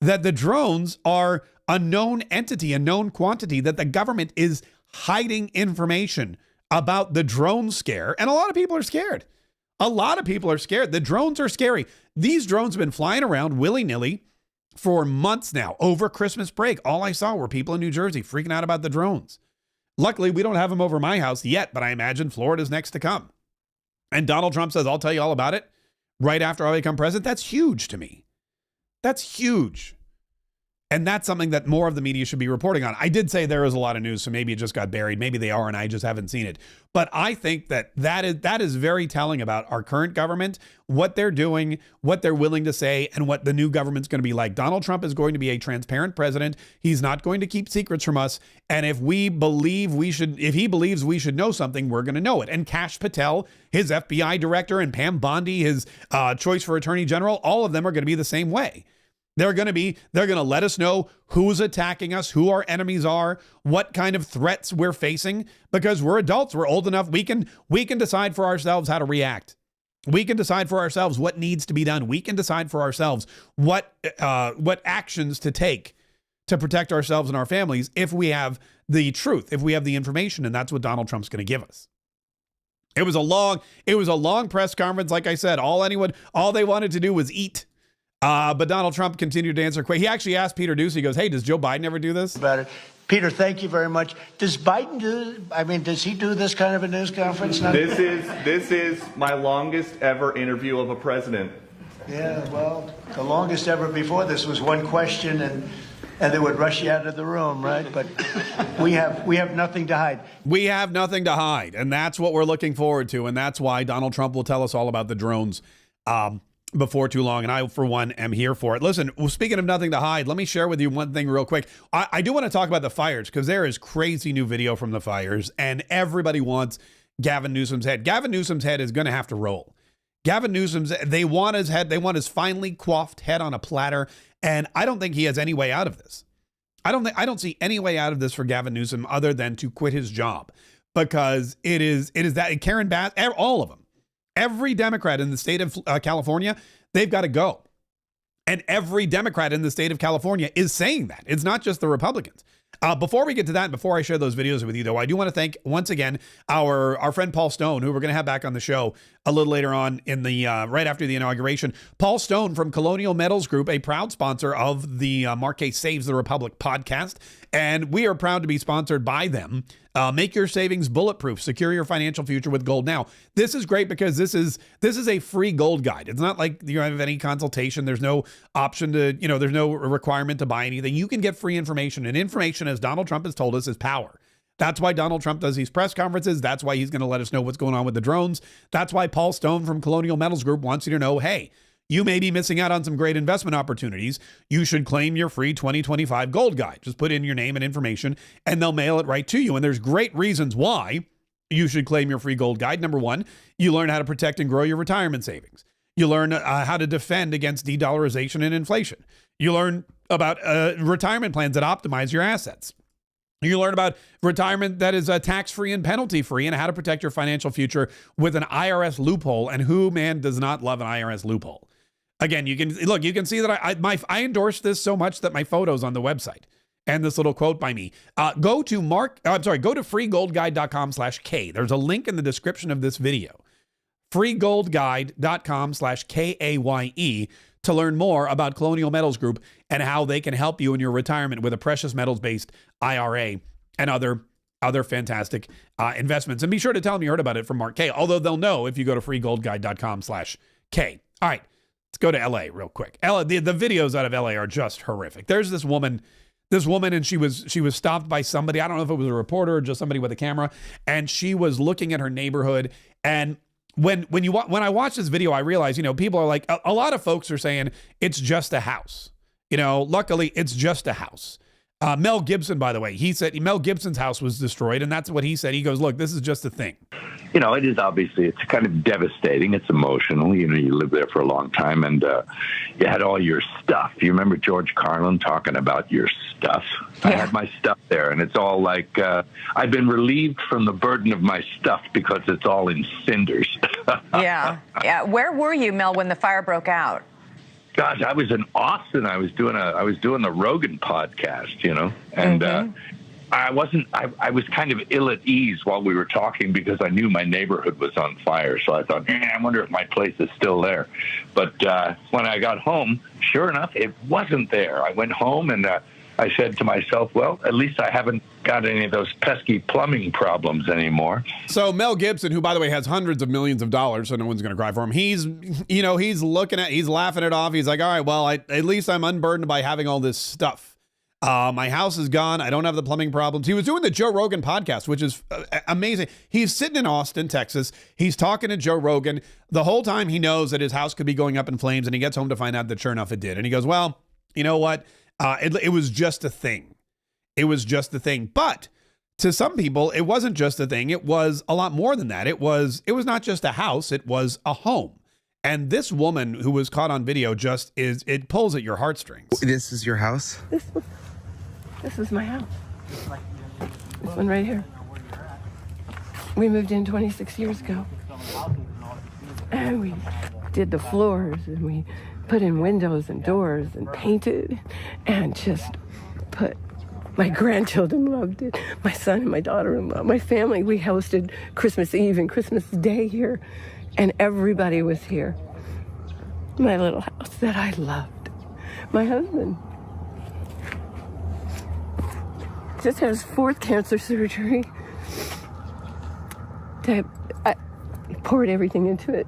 that the drones are a known entity, a known quantity, that the government is hiding information about the drone scare. And a lot of people are scared. A lot of people are scared. The drones are scary. These drones have been flying around willy-nilly for months now. Over Christmas break, all I saw were people in New Jersey freaking out about the drones. Luckily, we don't have them over my house yet, but I imagine Florida's next to come. And Donald Trump says, I'll tell you all about it right after I become president. That's huge to me. That's huge. And that's something that more of the media should be reporting on. I did say there is a lot of news, so maybe it just got buried. Maybe they are, and I just haven't seen it. But I think that is very telling about our current government, what they're doing, what they're willing to say, and what the new government's going to be like. Donald Trump is going to be a transparent president. He's not going to keep secrets from us. And if he believes we should know something, we're going to know it. And Kash Patel, his FBI director, and Pam Bondi, his choice for attorney general, all of them are going to be the same way. They're going to let us know who's attacking us, who our enemies are, what kind of threats we're facing, because we're adults. We're old enough. We can decide for ourselves how to react. We can decide for ourselves what needs to be done. We can decide for ourselves what actions to take to protect ourselves and our families if we have the truth, if we have the information, and that's what Donald Trump's going to give us. It was a long press conference. Like I said, all they wanted to do was eat. But Donald Trump continued to answer. He actually asked Peter Doocy, he goes, hey, does Joe Biden ever do this? About it. Peter, thank you very much. Does Biden does he do this kind of a news conference now? This is my longest ever interview of a president. Yeah, well, the longest ever before this was one question and they would rush you out of the room, right? But we have nothing to hide. We have nothing to hide, and that's what we're looking forward to, and that's why Donald Trump will tell us all about the drones before too long, and I, for one, am here for it. Listen, speaking of nothing to hide, let me share with you one thing real quick. I do want to talk about the fires, because there is crazy new video from the fires, and everybody wants Gavin Newsom's head. Gavin Newsom's head is going to have to roll. Gavin Newsom's, they want his head, they want his finely coiffed head on a platter, and I don't think he has any way out of this. I don't see any way out of this for Gavin Newsom other than to quit his job, because it is that Karen Bass, all of them. Every Democrat in the state of California, they've got to go. And every Democrat in the state of California is saying that. It's not just the Republicans. Before we get to that, and before I share those videos with you, though, I do want to thank once again our friend Paul Stone, who we're going to have back on the show a little later on in the right after the inauguration. Paul Stone from Colonial Metals Group, a proud sponsor of the Marquez Saves the Republic podcast, and we are proud to be sponsored by them. Make your savings bulletproof. Secure your financial future with gold now. This is great because this is a free gold guide. It's not like you have any consultation. There's no option to, there's no requirement to buy anything. You can get free information, and information, as Donald Trump has told us, is power. That's why Donald Trump does these press conferences. That's why he's going to let us know what's going on with the drones. That's why Paul Stone from Colonial Metals Group wants you to know, hey, you may be missing out on some great investment opportunities. You should claim your free 2025 gold guide. Just put in your name and information, and they'll mail it right to you. And there's great reasons why you should claim your free gold guide. Number one, you learn how to protect and grow your retirement savings. You learn how to defend against de-dollarization and inflation. You learn about retirement plans that optimize your assets. You learn about retirement that is tax-free and penalty-free, and how to protect your financial future with an IRS loophole. And who, man, does not love an IRS loophole? Again, you can see that I endorse this so much that my photo's on the website, and this little quote by me. Go to freegoldguide.com/K. There's a link in the description of this video. freegoldguide.com/KAYE to learn more about Colonial Metals Group and how they can help you in your retirement with a precious metals-based IRA and other fantastic investments. And be sure to tell them you heard about it from Mark Kaye, although they'll know if you go to freegoldguide.com/K. All right. Let's go to LA real quick. The videos out of LA are just horrific. There's this woman, and she was stopped by somebody. I don't know if it was a reporter or just somebody with a camera, and she was looking at her neighborhood. And when I watched this video, I realized, people are like, a lot of folks are saying it's just a house. Luckily it's just a house. Mel Gibson, by the way, he said Mel Gibson's house was destroyed, and that's what he said. He goes, look, this is just a thing. You know, it is obviously, it's kind of devastating. It's emotional. You know, you lived there for a long time, and you had all your stuff. You remember George Carlin talking about your stuff? Yeah. I had my stuff there, and it's all like, I've been relieved from the burden of my stuff because it's all in cinders. Yeah. Where were you, Mel, when the fire broke out? Gosh, I was in Austin. I was doing the Rogan podcast, you know, and I was kind of ill at ease while we were talking because I knew my neighborhood was on fire. So I thought, I wonder if my place is still there. But when I got home, sure enough, it wasn't there. I went home and I said to myself, well, at least I haven't got any of those pesky plumbing problems anymore. So Mel Gibson, who, by the way, has hundreds of millions of dollars, so no one's going to cry for him. He's laughing it off. He's like, all right, well, at least I'm unburdened by having all this stuff. My house is gone. I don't have the plumbing problems. He was doing the Joe Rogan podcast, which is amazing. He's sitting in Austin, Texas. He's talking to Joe Rogan. The whole time he knows that his house could be going up in flames, and he gets home to find out that sure enough it did. And he goes, well, you know what? It was just a thing. It was just a thing. But to some people, it wasn't just a thing. It was a lot more than that. It was not just a house. It was a home. And this woman who was caught on video it pulls at your heartstrings. This is your house? This is my house. This one right here. We moved in 26 years ago. And we did the floors, and we put in windows and doors and painted and just put, my grandchildren loved it. My son and my daughter-in-law, my family, we hosted Christmas Eve and Christmas Day here, and everybody was here. My little house that I loved. My husband just had his 4th cancer surgery. I poured everything into it.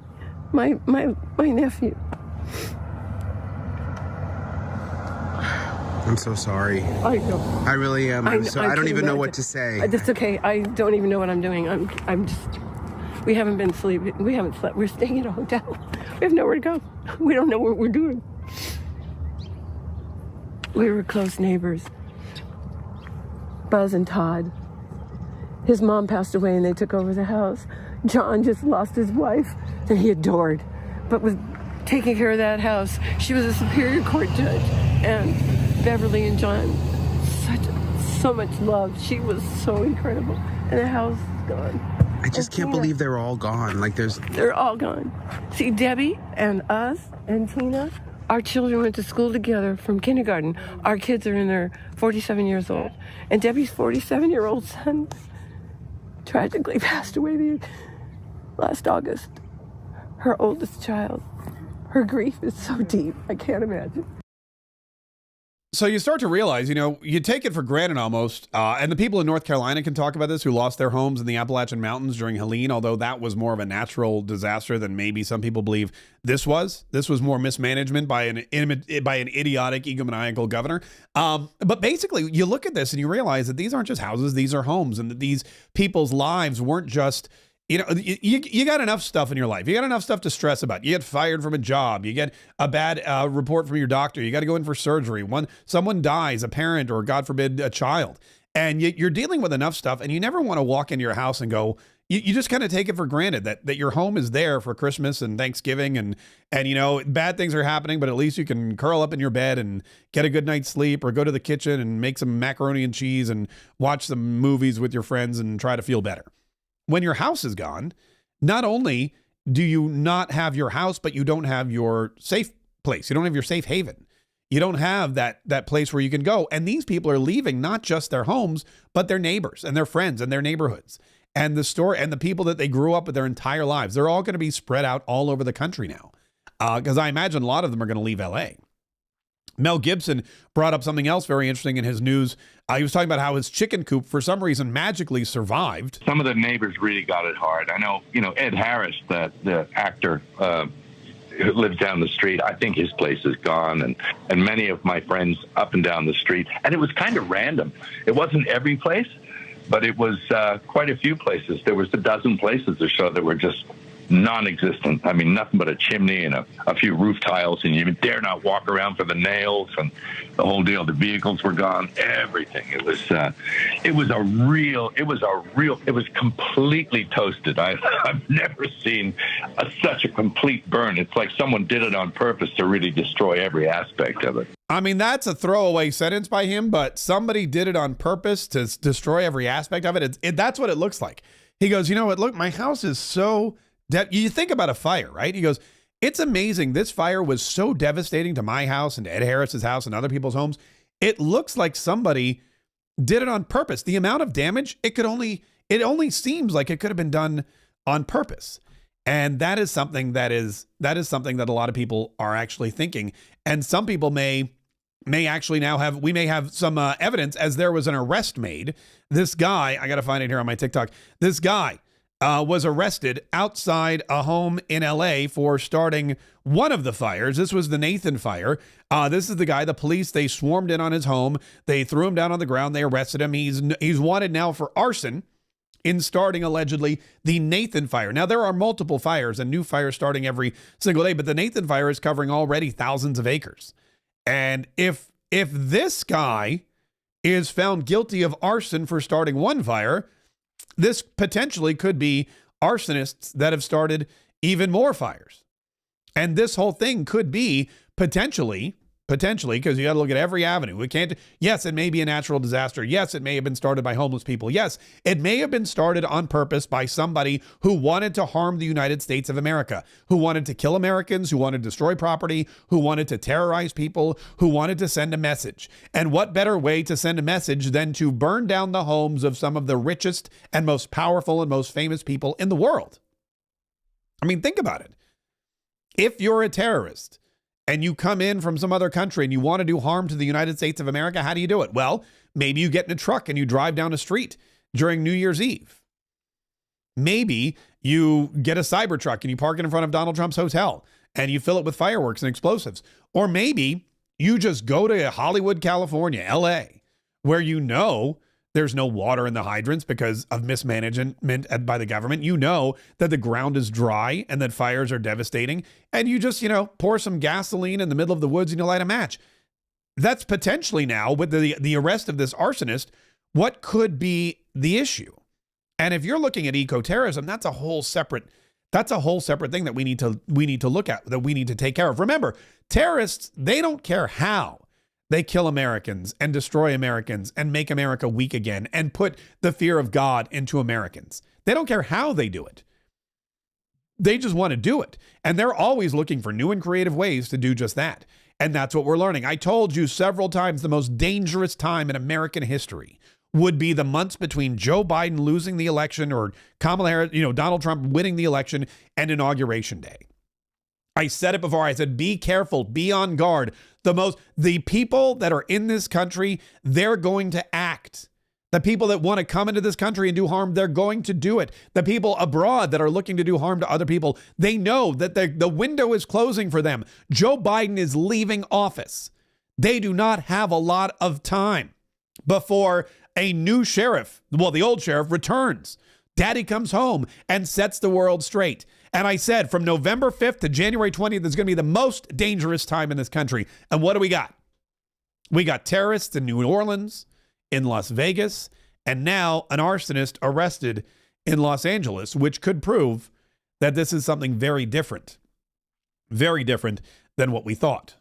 My nephew. I'm so sorry. I know. I really am. I don't even know what to say. That's okay. I don't even know what I'm doing. I'm just. We haven't been sleeping. We haven't slept. We're staying at a hotel. We have nowhere to go. We don't know what we're doing. We were close neighbors. Buzz and Todd. His mom passed away and they took over the house. John just lost his wife that he adored, but was taking care of that house. She was a Superior Court judge, and Beverly and John, so much love. She was so incredible, and the house is gone. I just can't believe they're all gone. They're all gone. See, Debbie and us and Tina, our children went to school together from kindergarten. Our kids are in their 47 years old, and Debbie's 47-year-old son tragically passed away last August. Her oldest child. Her grief is so deep, I can't imagine. So you start to realize, you take it for granted almost, and the people in North Carolina can talk about this, who lost their homes in the Appalachian Mountains during Helene, although that was more of a natural disaster than maybe some people believe this was. This was more mismanagement by an idiotic, egomaniacal governor. But basically, you look at this and you realize that these aren't just houses, these are homes, and that these people's lives weren't just... You got enough stuff in your life. You got enough stuff to stress about. You get fired from a job. You get a bad report from your doctor. You got to go in for surgery. Someone dies, a parent, or God forbid, a child. And you're dealing with enough stuff, and you never want to walk into your house and go, you just kind of take it for granted that your home is there for Christmas and Thanksgiving, and bad things are happening, but at least you can curl up in your bed and get a good night's sleep, or go to the kitchen and make some macaroni and cheese and watch some movies with your friends and try to feel better. When your house is gone, not only do you not have your house, but you don't have your safe place. You don't have your safe haven. You don't have that place where you can go. And these people are leaving not just their homes, but their neighbors and their friends and their neighborhoods and the people that they grew up with their entire lives. They're all going to be spread out all over the country now, because I imagine a lot of them are going to leave L.A. Mel Gibson brought up something else very interesting in his news. He was talking about how his chicken coop, for some reason, magically survived. Some of the neighbors really got it hard. I know, Ed Harris, the actor who lives down the street, I think his place is gone, and many of my friends up and down the street. And it was kind of random. It wasn't every place, but it was quite a few places. There was a dozen places or so that were just non-existent. I mean, nothing but a chimney and a few roof tiles, and you dare not walk around for the nails and the whole deal. The vehicles were gone, everything. It was completely toasted. I've never seen such a complete burn. It's like someone did it on purpose to really destroy every aspect of it. I mean, that's a throwaway sentence by him, but somebody did it on purpose to destroy every aspect of it. That's what it looks like. He goes, you know what? Look, my house is so... You think about a fire, right? He goes, it's amazing. This fire was so devastating to my house and to Ed Harris's house and other people's homes. It looks like somebody did it on purpose. The amount of damage, it only seems like it could have been done on purpose. And that is something that a lot of people are actually thinking. And some people may actually now have some evidence, as there was an arrest made. This guy, I got to find it here on my TikTok. This guy was arrested outside a home in LA for starting one of the fires. This was the Nathan fire. This is the guy, the police, they swarmed in on his home. They threw him down on the ground. They arrested him. He's wanted now for arson in starting, allegedly, the Nathan fire. Now, there are multiple fires and new fires starting every single day, but the Nathan fire is covering already thousands of acres. And if this guy is found guilty of arson for starting one fire, this potentially could be arsonists that have started even more fires. And this whole thing could be potentially, because you got to look at every avenue. We can't, yes, it may be a natural disaster. Yes, it may have been started by homeless people. Yes, it may have been started on purpose by somebody who wanted to harm the United States of America, who wanted to kill Americans, who wanted to destroy property, who wanted to terrorize people, who wanted to send a message. And what better way to send a message than to burn down the homes of some of the richest and most powerful and most famous people in the world? I mean, think about it. If you're a terrorist, and you come in from some other country and you want to do harm to the United States of America, how do you do it? Well, maybe you get in a truck and you drive down a street during New Year's Eve. Maybe you get a Cybertruck and you park it in front of Donald Trump's hotel and you fill it with fireworks and explosives. Or maybe you just go to Hollywood, California, LA, where you know there's no water in the hydrants because of mismanagement by the government. You know that the ground is dry and that fires are devastating. And you just, pour some gasoline in the middle of the woods and you light a match. That's potentially now, with the arrest of this arsonist, what could be the issue. And if you're looking at eco-terrorism, that's a whole separate thing that we need to look at, that we need to take care of. Remember, terrorists, they don't care how they kill Americans and destroy Americans and make America weak again and put the fear of God into Americans. They don't care how they do it. They just want to do it. And they're always looking for new and creative ways to do just that. And that's what we're learning. I told you several times the most dangerous time in American history would be the months between Joe Biden losing the election or Kamala Harris, Donald Trump winning the election and Inauguration Day. I said it before. I said, be careful, be on guard. The people that are in this country, they're going to act. The people that want to come into this country and do harm, they're going to do it. The people abroad that are looking to do harm to other people, they know that the window is closing for them. Joe Biden is leaving office. They do not have a lot of time before a new sheriff, the old sheriff, returns. Daddy comes home and sets the world straight. And I said from November 5th to January 20th is going to be the most dangerous time in this country. And what do we got? We got terrorists in New Orleans, in Las Vegas, and now an arsonist arrested in Los Angeles, which could prove that this is something very different than what we thought.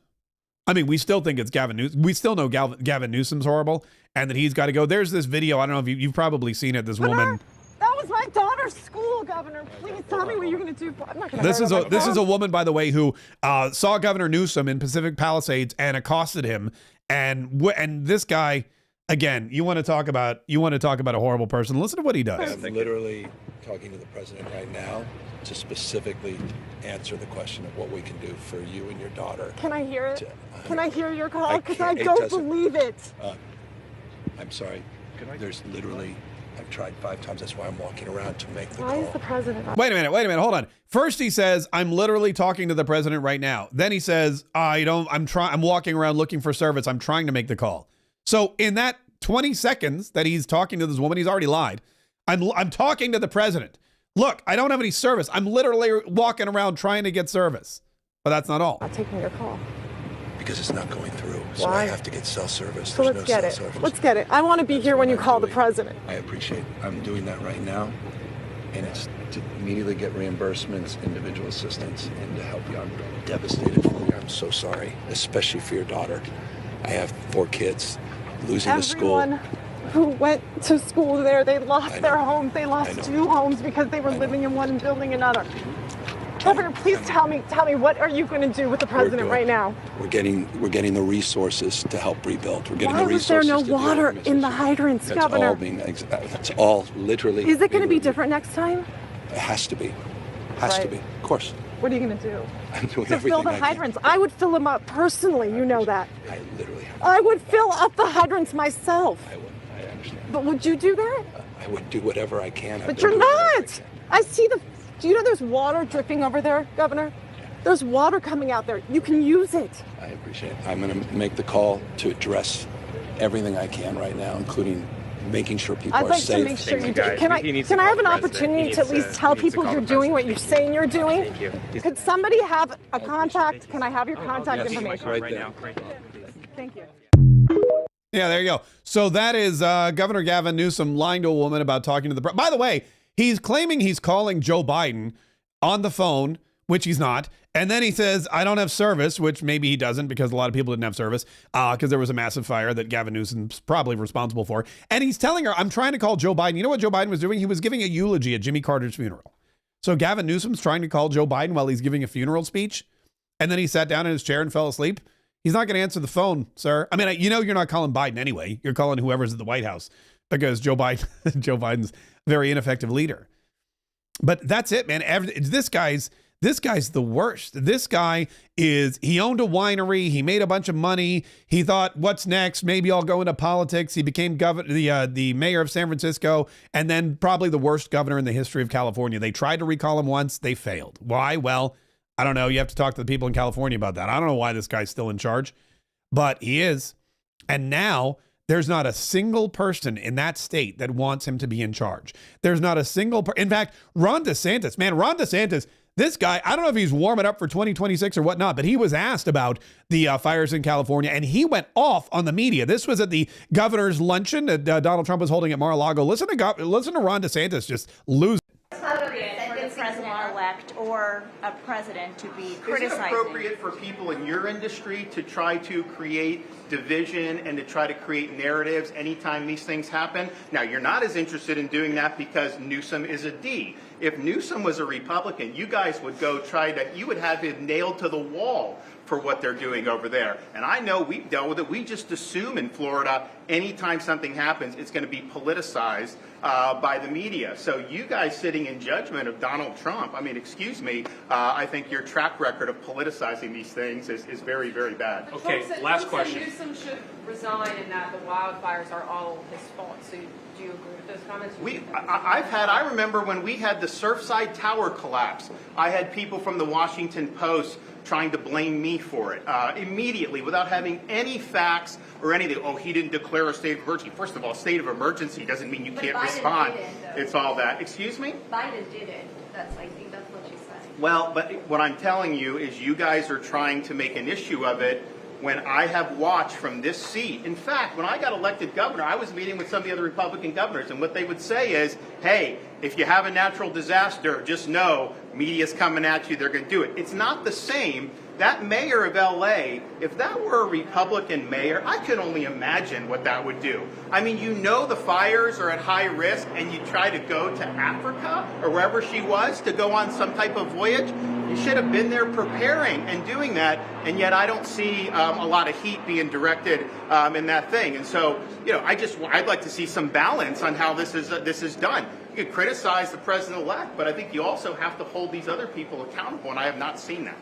I mean, we still think it's Gavin Newsom. We still know Gavin Newsom's horrible and that he's got to go. There's this video. I don't know if you've probably seen it. This woman. That was my daughter's school, Governor. Please tell me what you're going to do. I'm not going to. This is a woman, by the way, who saw Governor Newsom in Pacific Palisades and accosted him. And this guy, again, you want to talk about a horrible person. Listen to what he does. I'm literally talking to the president right now to specifically answer the question of what we can do for you and your daughter. Can I hear it? Can I hear your call? Because I don't believe it. I'm sorry. There's literally. I've tried 5 times. That's why I'm walking around to make the call. Why is the president? Wait a minute. Hold on. First, he says, I'm literally talking to the president right now. Then he says, I'm walking around looking for service. I'm trying to make the call. So in that 20 seconds that he's talking to this woman, he's already lied. I'm talking to the president. Look, I don't have any service. I'm literally walking around trying to get service. But that's not all. Not taking your call. Because it's not going through. So Why? I have to get cell service. So There's let's no get cell it. service. Let's get it. I want to be here when you call the president. I appreciate it. I'm doing that right now. And it's to immediately get reimbursements, individual assistance, and to help you. I'm devastated for you. I'm so sorry, especially for your daughter. I have 4 kids. Losing the school. Everyone who went to school there, they lost their homes. They lost 2 homes because they were living in one and building another. Governor, please tell me, what are you going to do with the president right now? We're getting the resources to help rebuild. We're getting Why the was there resources. no water in the hydrants, That's Governor? all being. That's all literally. Is it going to be different next time? It has to be. Has to be. Of course. What are you going to do? I'm doing To everything fill the I can. hydrants. I would fill them up personally. You know that. I literally. I would fill up the hydrants myself. I would. I understand. But would you do that? I would do whatever I can. But you're not. I see the. Do you know there's water dripping over there, Governor? There's water coming out there. You can use it. I appreciate it. I'm going to make the call to address everything I can right now, including making sure people I'd are like safe. to make sure you do. Can I have an opportunity to at least tell people you're doing what you're saying you're doing? Could somebody have a contact? Can I have your contact information? Right there. Thank you. Yeah, there you go. So that is Governor Gavin Newsom lying to a woman about talking to the By the way, he's claiming he's calling Joe Biden on the phone, which he's not. And then he says, I don't have service, which maybe he doesn't because a lot of people didn't have service because there was a massive fire that Gavin Newsom's probably responsible for. And he's telling her, I'm trying to call Joe Biden. You know what Joe Biden was doing? He was giving a eulogy at Jimmy Carter's funeral. So Gavin Newsom's trying to call Joe Biden while he's giving a funeral speech. And then he sat down in his chair and fell asleep. He's not going to answer the phone, sir. I mean, you know, you're not calling Biden anyway. You're calling whoever's at the White House because Joe Biden's a very ineffective leader. But that's it, man. This guy's the worst. This guy he owned a winery. He made a bunch of money. He thought, what's next? Maybe I'll go into politics. He became the mayor of San Francisco, and then probably the worst governor in the history of California. They tried to recall him once. They failed. Why? Well, I don't know. You have to talk to the people in California about that. I don't know why this guy's still in charge, but he is. And now there's not a single person in that state that wants him to be in charge. There's not a single in fact, Ron DeSantis, this guy, I don't know if he's warming up for 2026 or whatnot, but he was asked about the fires in California, and he went off on the media. This was at the governor's luncheon that Donald Trump was holding at Mar-a-Lago. Listen to Ron DeSantis just lose. President-elect or a president to be criticizing. Is it appropriate for people in your industry to try to create division and to try to create narratives anytime these things happen? Now, you're not as interested in doing that because Newsom is a D. If Newsom was a Republican, you guys would you would have him nailed to the wall for what they're doing over there. And I know we've dealt with it. We just assume in Florida, anytime something happens, it's going to be politicized by the media. So you guys sitting in judgment of Donald Trump, I mean, excuse me, I think your track record of politicizing these things is very, very bad. Okay, last question. Newsom should resign and that the wildfires are all his fault. So do you agree with those comments? I remember when we had the Surfside Tower collapse, I had people from the Washington Post trying to blame me for it immediately without having any facts or anything. Oh, he didn't declare a state of emergency. First of all, state of emergency doesn't mean you can't respond. It's all that. Excuse me? Biden did it. I think that's what you said. Well, but what I'm telling you is you guys are trying to make an issue of it when I have watched from this seat. In fact, when I got elected governor, I was meeting with some of the other Republican governors, and what they would say is, hey, if you have a natural disaster, just know media's coming at you, they're going to do it. It's not the same. That mayor of L.A., if that were a Republican mayor, I could only imagine what that would do. I mean, you know the fires are at high risk, and you try to go to Africa or wherever she was to go on some type of voyage. You should have been there preparing and doing that, and yet I don't see a lot of heat being directed in that thing. And so, you know, I'd like to see some balance on how this is done. You can criticize the president-elect, but I think you also have to hold these other people accountable, and I have not seen that.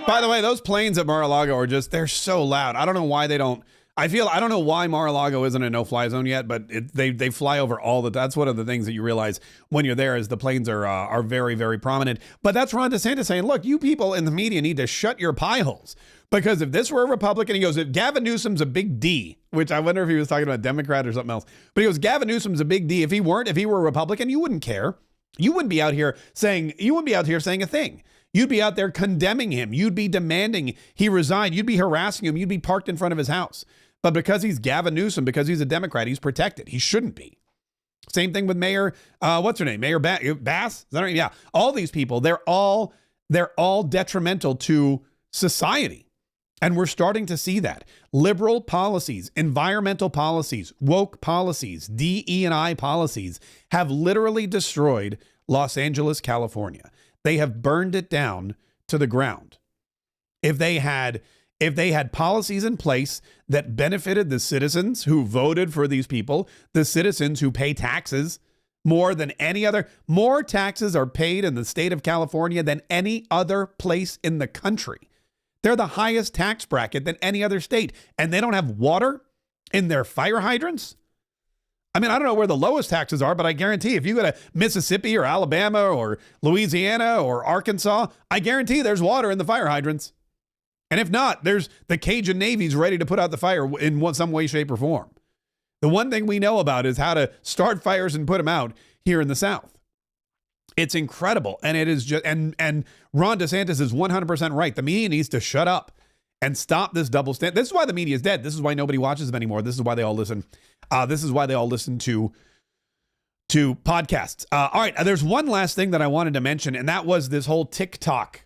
By the way, those planes at Mar-a-Lago are they're so loud. I don't know why they don't. I don't know why Mar-a-Lago isn't a no-fly zone yet, but they fly over all that's one of the things that you realize when you're there is the planes are very, very prominent. But that's Ron DeSantis saying, look, you people in the media need to shut your pie holes. Because if this were a Republican, he goes, if Gavin Newsom's a big D, which I wonder if he was talking about Democrat or something else. But he goes, Gavin Newsom's a big D. If he were a Republican, you wouldn't care. You wouldn't be out here saying a thing. You'd be out there condemning him. You'd be demanding he resign. You'd be harassing him. You'd be parked in front of his house. But because he's Gavin Newsom, because he's a Democrat, he's protected. He shouldn't be. Same thing with Mayor, what's her name? Mayor Bass? Is that right? Yeah. All these people, they're all detrimental to society. And we're starting to see that. Liberal policies, environmental policies, woke policies, DE&I policies have literally destroyed Los Angeles, California. They have burned it down to the ground. If they had policies in place that benefited the citizens who voted for these people, the citizens who pay taxes more than any other, more taxes are paid in the state of California than any other place in the country. They're the highest tax bracket than any other state, and they don't have water in their fire hydrants. I mean, I don't know where the lowest taxes are, but I guarantee if you go to Mississippi or Alabama or Louisiana or Arkansas, I guarantee there's water in the fire hydrants. And if not, there's the Cajun Navy's ready to put out the fire in some way, shape, or form. The one thing we know about is how to start fires and put them out here in the South. It's incredible. And it is just, and Ron DeSantis is 100% right. The media needs to shut up and stop this double standard. This is why the media is dead. This is why nobody watches them anymore. This is why they all listen. This is why they all listen to podcasts. All right. There's one last thing that I wanted to mention, and that was this whole TikTok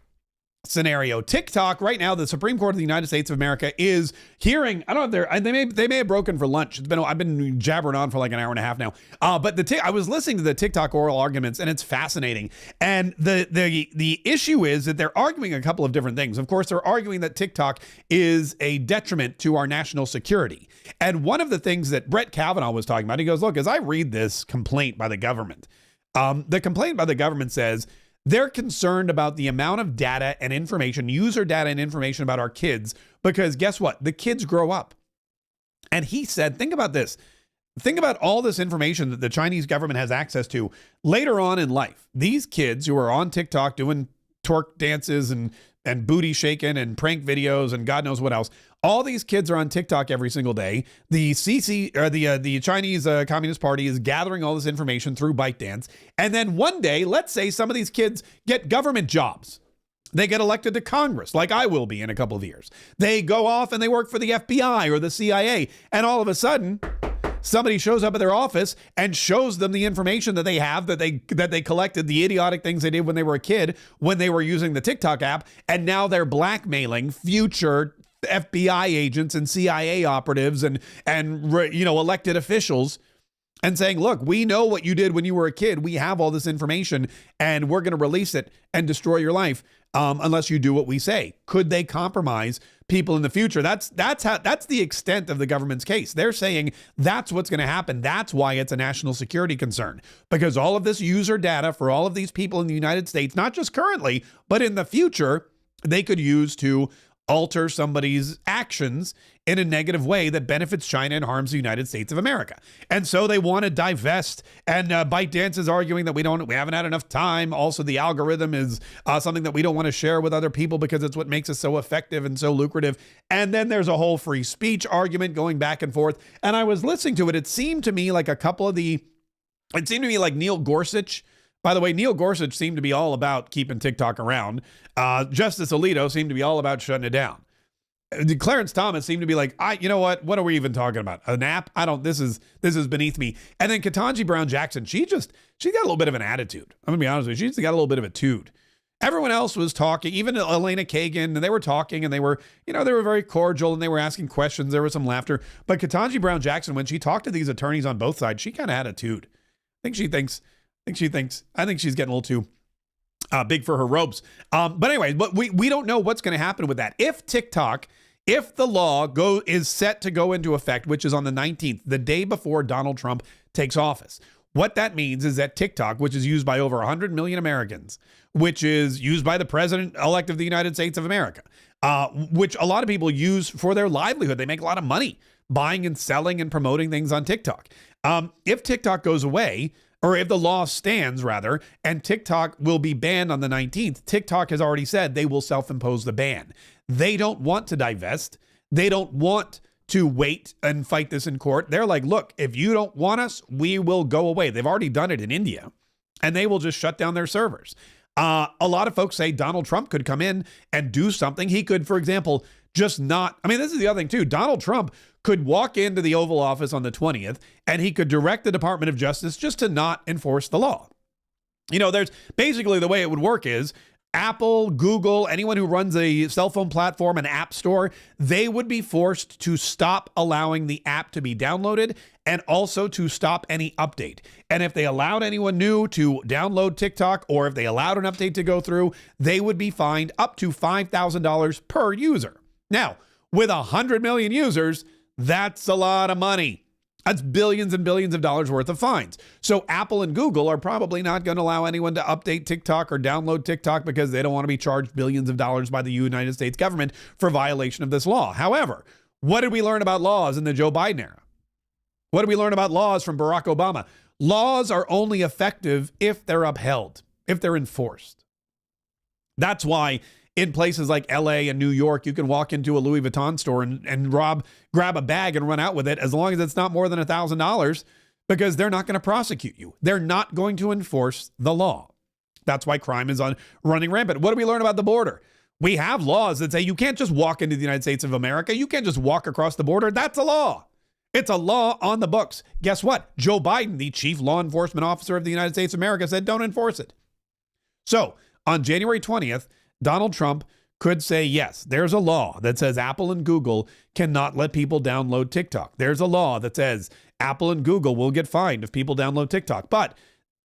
scenario. TikTok right now, the Supreme Court of the United States of America is hearing, I don't know if they may have broken for lunch. I've been jabbering on for like an hour and a half now. But I was listening to the TikTok oral arguments, and it's fascinating. And the issue is that they're arguing a couple of different things. Of course, they're arguing that TikTok is a detriment to our national security. And one of the things that Brett Kavanaugh was talking about, he goes, look, as I read this complaint by the government, the complaint by the government says they're concerned about the amount of data and information, user data and information about our kids, because guess what? The kids grow up. And he said, think about this. Think about all this information that the Chinese government has access to later on in life. These kids who are on TikTok doing twerk dances and booty shaking and prank videos and God knows what else. All these kids are on TikTok every single day. The the Chinese Communist Party is gathering all this information through ByteDance. And then one day, let's say some of these kids get government jobs. They get elected to Congress, like I will be in a couple of years. They go off and they work for the FBI or the CIA. And all of a sudden, somebody shows up at their office and shows them the information that they have, that they collected, the idiotic things they did when they were a kid, when they were using the TikTok app, and now they're blackmailing future FBI agents and CIA operatives and elected officials and saying, look, we know what you did when you were a kid. We have all this information and we're going to release it and destroy your life unless you do what we say. Could they compromise people in the future? That's the extent of the government's case. They're saying that's what's going to happen. That's why it's a national security concern, because all of this user data for all of these people in the United States, not just currently, but in the future, they could use to alter somebody's actions in a negative way that benefits China and harms the United States of America. And so they want to divest, and ByteDance is arguing that we haven't had enough time. Also, the algorithm is something that we don't want to share with other people because it's what makes us so effective and so lucrative. And then there's a whole free speech argument going back and forth. And I was listening to it. It seemed to me like Neil Gorsuch. By the way, Neil Gorsuch seemed to be all about keeping TikTok around. Justice Alito seemed to be all about shutting it down. Clarence Thomas seemed to be like, you know what? What are we even talking about? An app? This is beneath me. And then Ketanji Brown Jackson, she's got a little bit of an attitude. I'm gonna be honest with you. She's got a little bit of a toot. Everyone else was talking, even Elena Kagan, and they were talking, and they were very cordial, and they were asking questions. There was some laughter. But Ketanji Brown Jackson, when she talked to these attorneys on both sides, she kind of had a toot. I think she's getting a little too big for her robes. But anyway, we don't know what's going to happen with that. If the law is set to go into effect, which is on the 19th, the day before Donald Trump takes office, what that means is that TikTok, which is used by over 100 million Americans, which is used by the president-elect of the United States of America, which a lot of people use for their livelihood. They make a lot of money buying and selling and promoting things on TikTok. If TikTok goes away, or if the law stands, rather, and TikTok will be banned on the 19th, TikTok has already said they will self-impose the ban. They don't want to divest. They don't want to wait and fight this in court. They're like, look, if you don't want us, we will go away. They've already done it in India. and they will just shut down their servers. A lot of folks say Donald Trump could come in and do something. He could, for example, just not, I mean, this is the other thing too. Donald Trump could walk into the Oval Office on the 20th and he could direct the Department of Justice just to not enforce the law. You know, there's basically the way it would work is Apple, Google, anyone who runs a cell phone platform, an app store, they would be forced to stop allowing the app to be downloaded and also to stop any update. And if they allowed anyone new to download TikTok, or if they allowed an update to go through, they would be fined up to $5,000 per user. Now, with 100 million users, that's a lot of money. That's billions and billions of dollars worth of fines. So Apple and Google are probably not going to allow anyone to update TikTok or download TikTok because they don't want to be charged billions of dollars by the United States government for violation of this law. However, what did we learn about laws in the Joe Biden era? What did we learn about laws from Barack Obama? Laws are only effective if they're upheld, if they're enforced. That's why in places like LA and New York, you can walk into a Louis Vuitton store and grab a bag and run out with it as long as it's not more than $1,000, because they're not going to prosecute you. They're not going to enforce the law. That's why crime is running rampant. What do we learn about the border? We have laws that say you can't just walk into the United States of America. You can't just walk across the border. That's a law. It's a law on the books. Guess what? Joe Biden, the chief law enforcement officer of the United States of America, said don't enforce it. So on January 20th, Donald Trump could say, yes, there's a law that says Apple and Google cannot let people download TikTok. There's a law that says Apple and Google will get fined if people download TikTok. But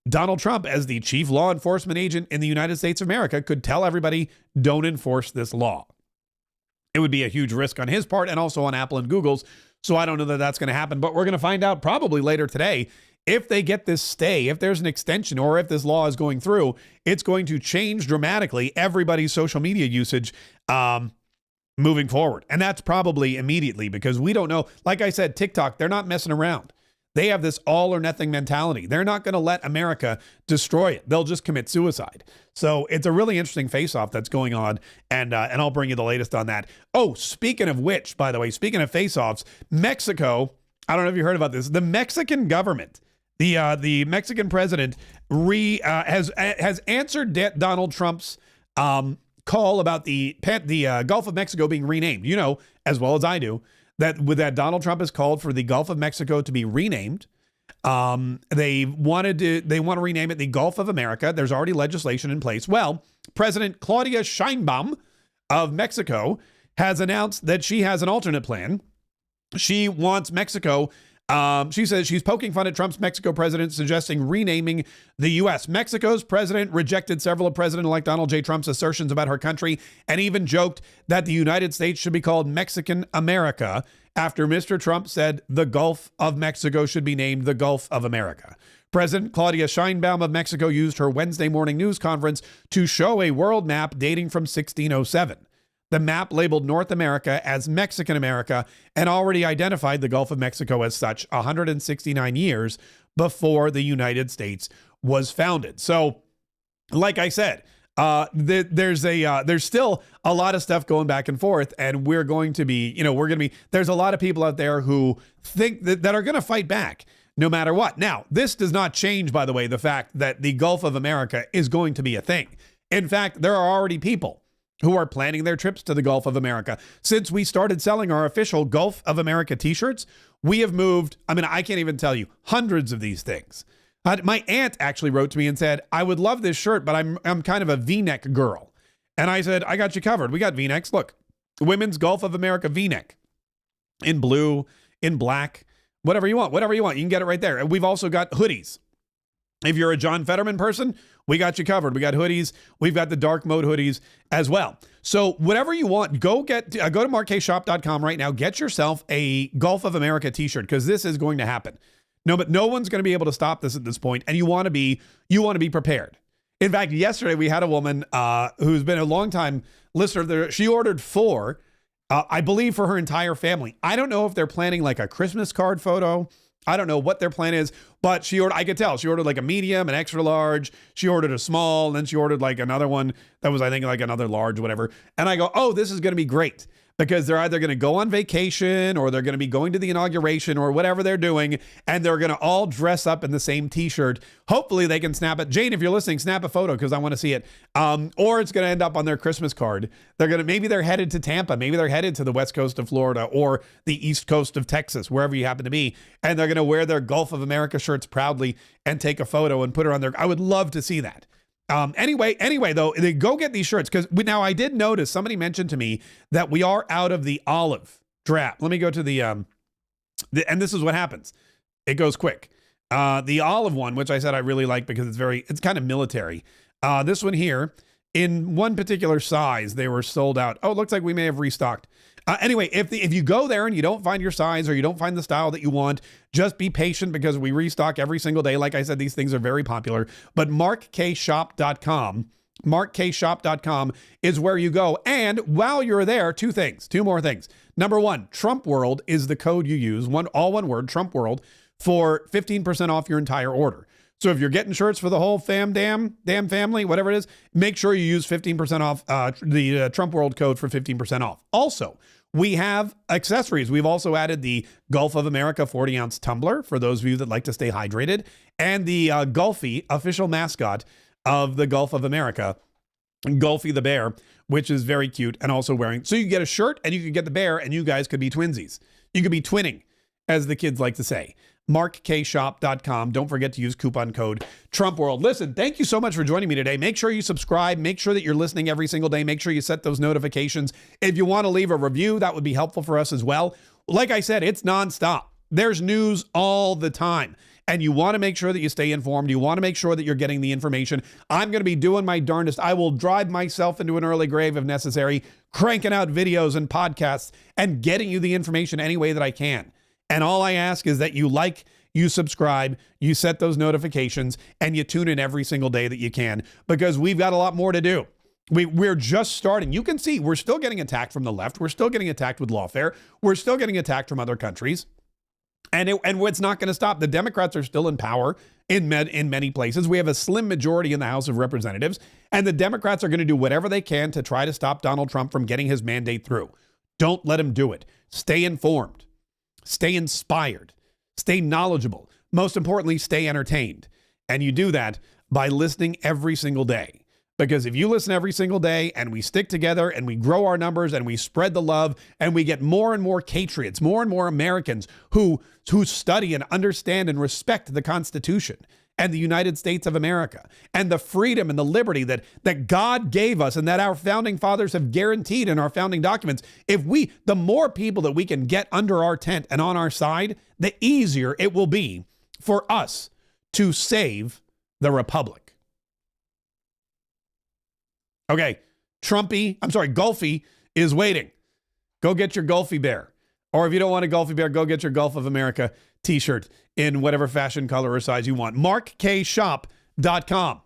Donald Trump, as the chief law enforcement agent in the United States of America, could tell everybody, don't enforce this law. It would be a huge risk on his part and also on Apple and Google's. So I don't know that that's going to happen, but we're going to find out probably later today if they get this stay, if there's an extension, or if this law is going through. It's going to change dramatically everybody's social media usage moving forward. And that's probably immediately, because we don't know. Like I said, TikTok, they're not messing around. They have this all or nothing mentality. They're not going to let America destroy it. They'll just commit suicide. So it's a really interesting face-off that's going on, and I'll bring you the latest on that. Oh, speaking of which, by the way, speaking of face-offs, Mexico, I don't know if you heard about this, the Mexican government, the Mexican president has answered Donald Trump's call about the Gulf of Mexico being renamed. You know, as well as I do, that Donald Trump has called for the Gulf of Mexico to be renamed. They want to rename it the Gulf of America. There's already legislation in place. Well, President Claudia Sheinbaum of Mexico has announced that she has an alternate plan. She wants Mexico. She says she's poking fun at Trump's Mexico president, suggesting renaming the U.S. Mexico's president rejected several of President-elect Donald J. Trump's assertions about her country, and even joked that the United States should be called Mexican America after Mr. Trump said the Gulf of Mexico should be named the Gulf of America. President Claudia Sheinbaum of Mexico used her Wednesday morning news conference to show a world map dating from 1607. The map labeled North America as Mexican America and already identified the Gulf of Mexico as such 169 years before the United States was founded. So, like I said, there's still a lot of stuff going back and forth, and there's a lot of people out there who think that are going to fight back no matter what. Now, this does not change, by the way, the fact that the Gulf of America is going to be a thing. In fact, there are already people who are planning their trips to the Gulf of America. Since we started selling our official Gulf of America t-shirts, we have moved, I can't even tell you, hundreds of these things. My aunt actually wrote to me and said, I would love this shirt, but I'm kind of a V-neck girl. And I said, I got you covered. We got V-necks. Look, women's Gulf of America V-neck in blue, in black, whatever you want. You can get it right there. And we've also got hoodies. If you're a John Fetterman person, we got you covered. We got hoodies. We've got the dark mode hoodies as well. So whatever you want, go to markshop.com right now. Get yourself a Gulf of America t-shirt, because this is going to happen. But no one's going to be able to stop this at this point, and you want to be prepared. In fact, yesterday we had a woman who's been a long-time listener. She ordered 4, I believe, for her entire family. I don't know if they're planning like a Christmas card photo. I don't know what their plan is, but I could tell she ordered like a medium, an extra large. She ordered a small, and then she ordered like another one that was, I think, like another large, whatever. And I go, oh, this is going to be great, because they're either going to go on vacation or they're going to be going to the inauguration or whatever they're doing, and they're going to all dress up in the same t-shirt. Hopefully they can snap it. Jane, if you're listening, snap a photo because I want to see it. Or it's going to end up on their Christmas card. Maybe they're headed to Tampa. Maybe they're headed to the west coast of Florida or the east coast of Texas, wherever you happen to be. And they're going to wear their Gulf of America shirts proudly and take a photo and put it on their, I would love to see that. Anyway, though, they go get these shirts because now I did notice somebody mentioned to me that we are out of the olive draft. Let me go to the and this is what happens. It goes quick. The olive one, which I said I really like because it's kind of military. This one here in one particular size, they were sold out. Oh, it looks like we may have restocked. Anyway, if you go there and you don't find your size or you don't find the style that you want, just be patient because we restock every single day. Like I said, these things are very popular. But markKshop.com is where you go. And while you're there, two more things. Number one, Trump World is the code you use. All one word, Trump World, for 15% off your entire order. So if you're getting shirts for the whole damn family, whatever it is, make sure you use 15% off the Trump World code for 15% off. Also, we have accessories. We've also added the Gulf of America 40-ounce tumbler for those of you that like to stay hydrated, and the Gulfie, official mascot of the Gulf of America, Gulfie the bear, which is very cute and also wearing. So you get a shirt and you can get the bear and you guys could be twinsies. You could be twinning, as the kids like to say. MarkKshop.com. Don't forget to use coupon code TrumpWorld. Listen, thank you so much for joining me today. Make sure you subscribe. Make sure that you're listening every single day. Make sure you set those notifications. If you want to leave a review, that would be helpful for us as well. Like I said, it's nonstop. There's news all the time. And you want to make sure that you stay informed. You want to make sure that you're getting the information. I'm going to be doing my darndest. I will drive myself into an early grave if necessary, cranking out videos and podcasts and getting you the information any way that I can. And all I ask is that you like, you subscribe, you set those notifications, and you tune in every single day that you can, because we've got a lot more to do. We're just starting. You can see we're still getting attacked from the left. We're still getting attacked with lawfare. We're still getting attacked from other countries. And it's not going to stop. The Democrats are still in power in many places. We have a slim majority in the House of Representatives, and the Democrats are going to do whatever they can to try to stop Donald Trump from getting his mandate through. Don't let him do it. Stay informed. Stay inspired, stay knowledgeable, most importantly, stay entertained. And you do that by listening every single day. Because if you listen every single day and we stick together and we grow our numbers and we spread the love and we get more and more Kayetriots, more and more Americans who study and understand and respect the Constitution and the United States of America and the freedom and the liberty that God gave us and that our founding fathers have guaranteed in our founding documents. The more people that we can get under our tent and on our side, the easier it will be for us to save the republic. Okay, Gulfie is waiting. Go get your Gulfie bear. Or if you don't want a Gulfie bear, go get your Gulf of America t-shirt in whatever fashion, color, or size you want. MarkKshop.com.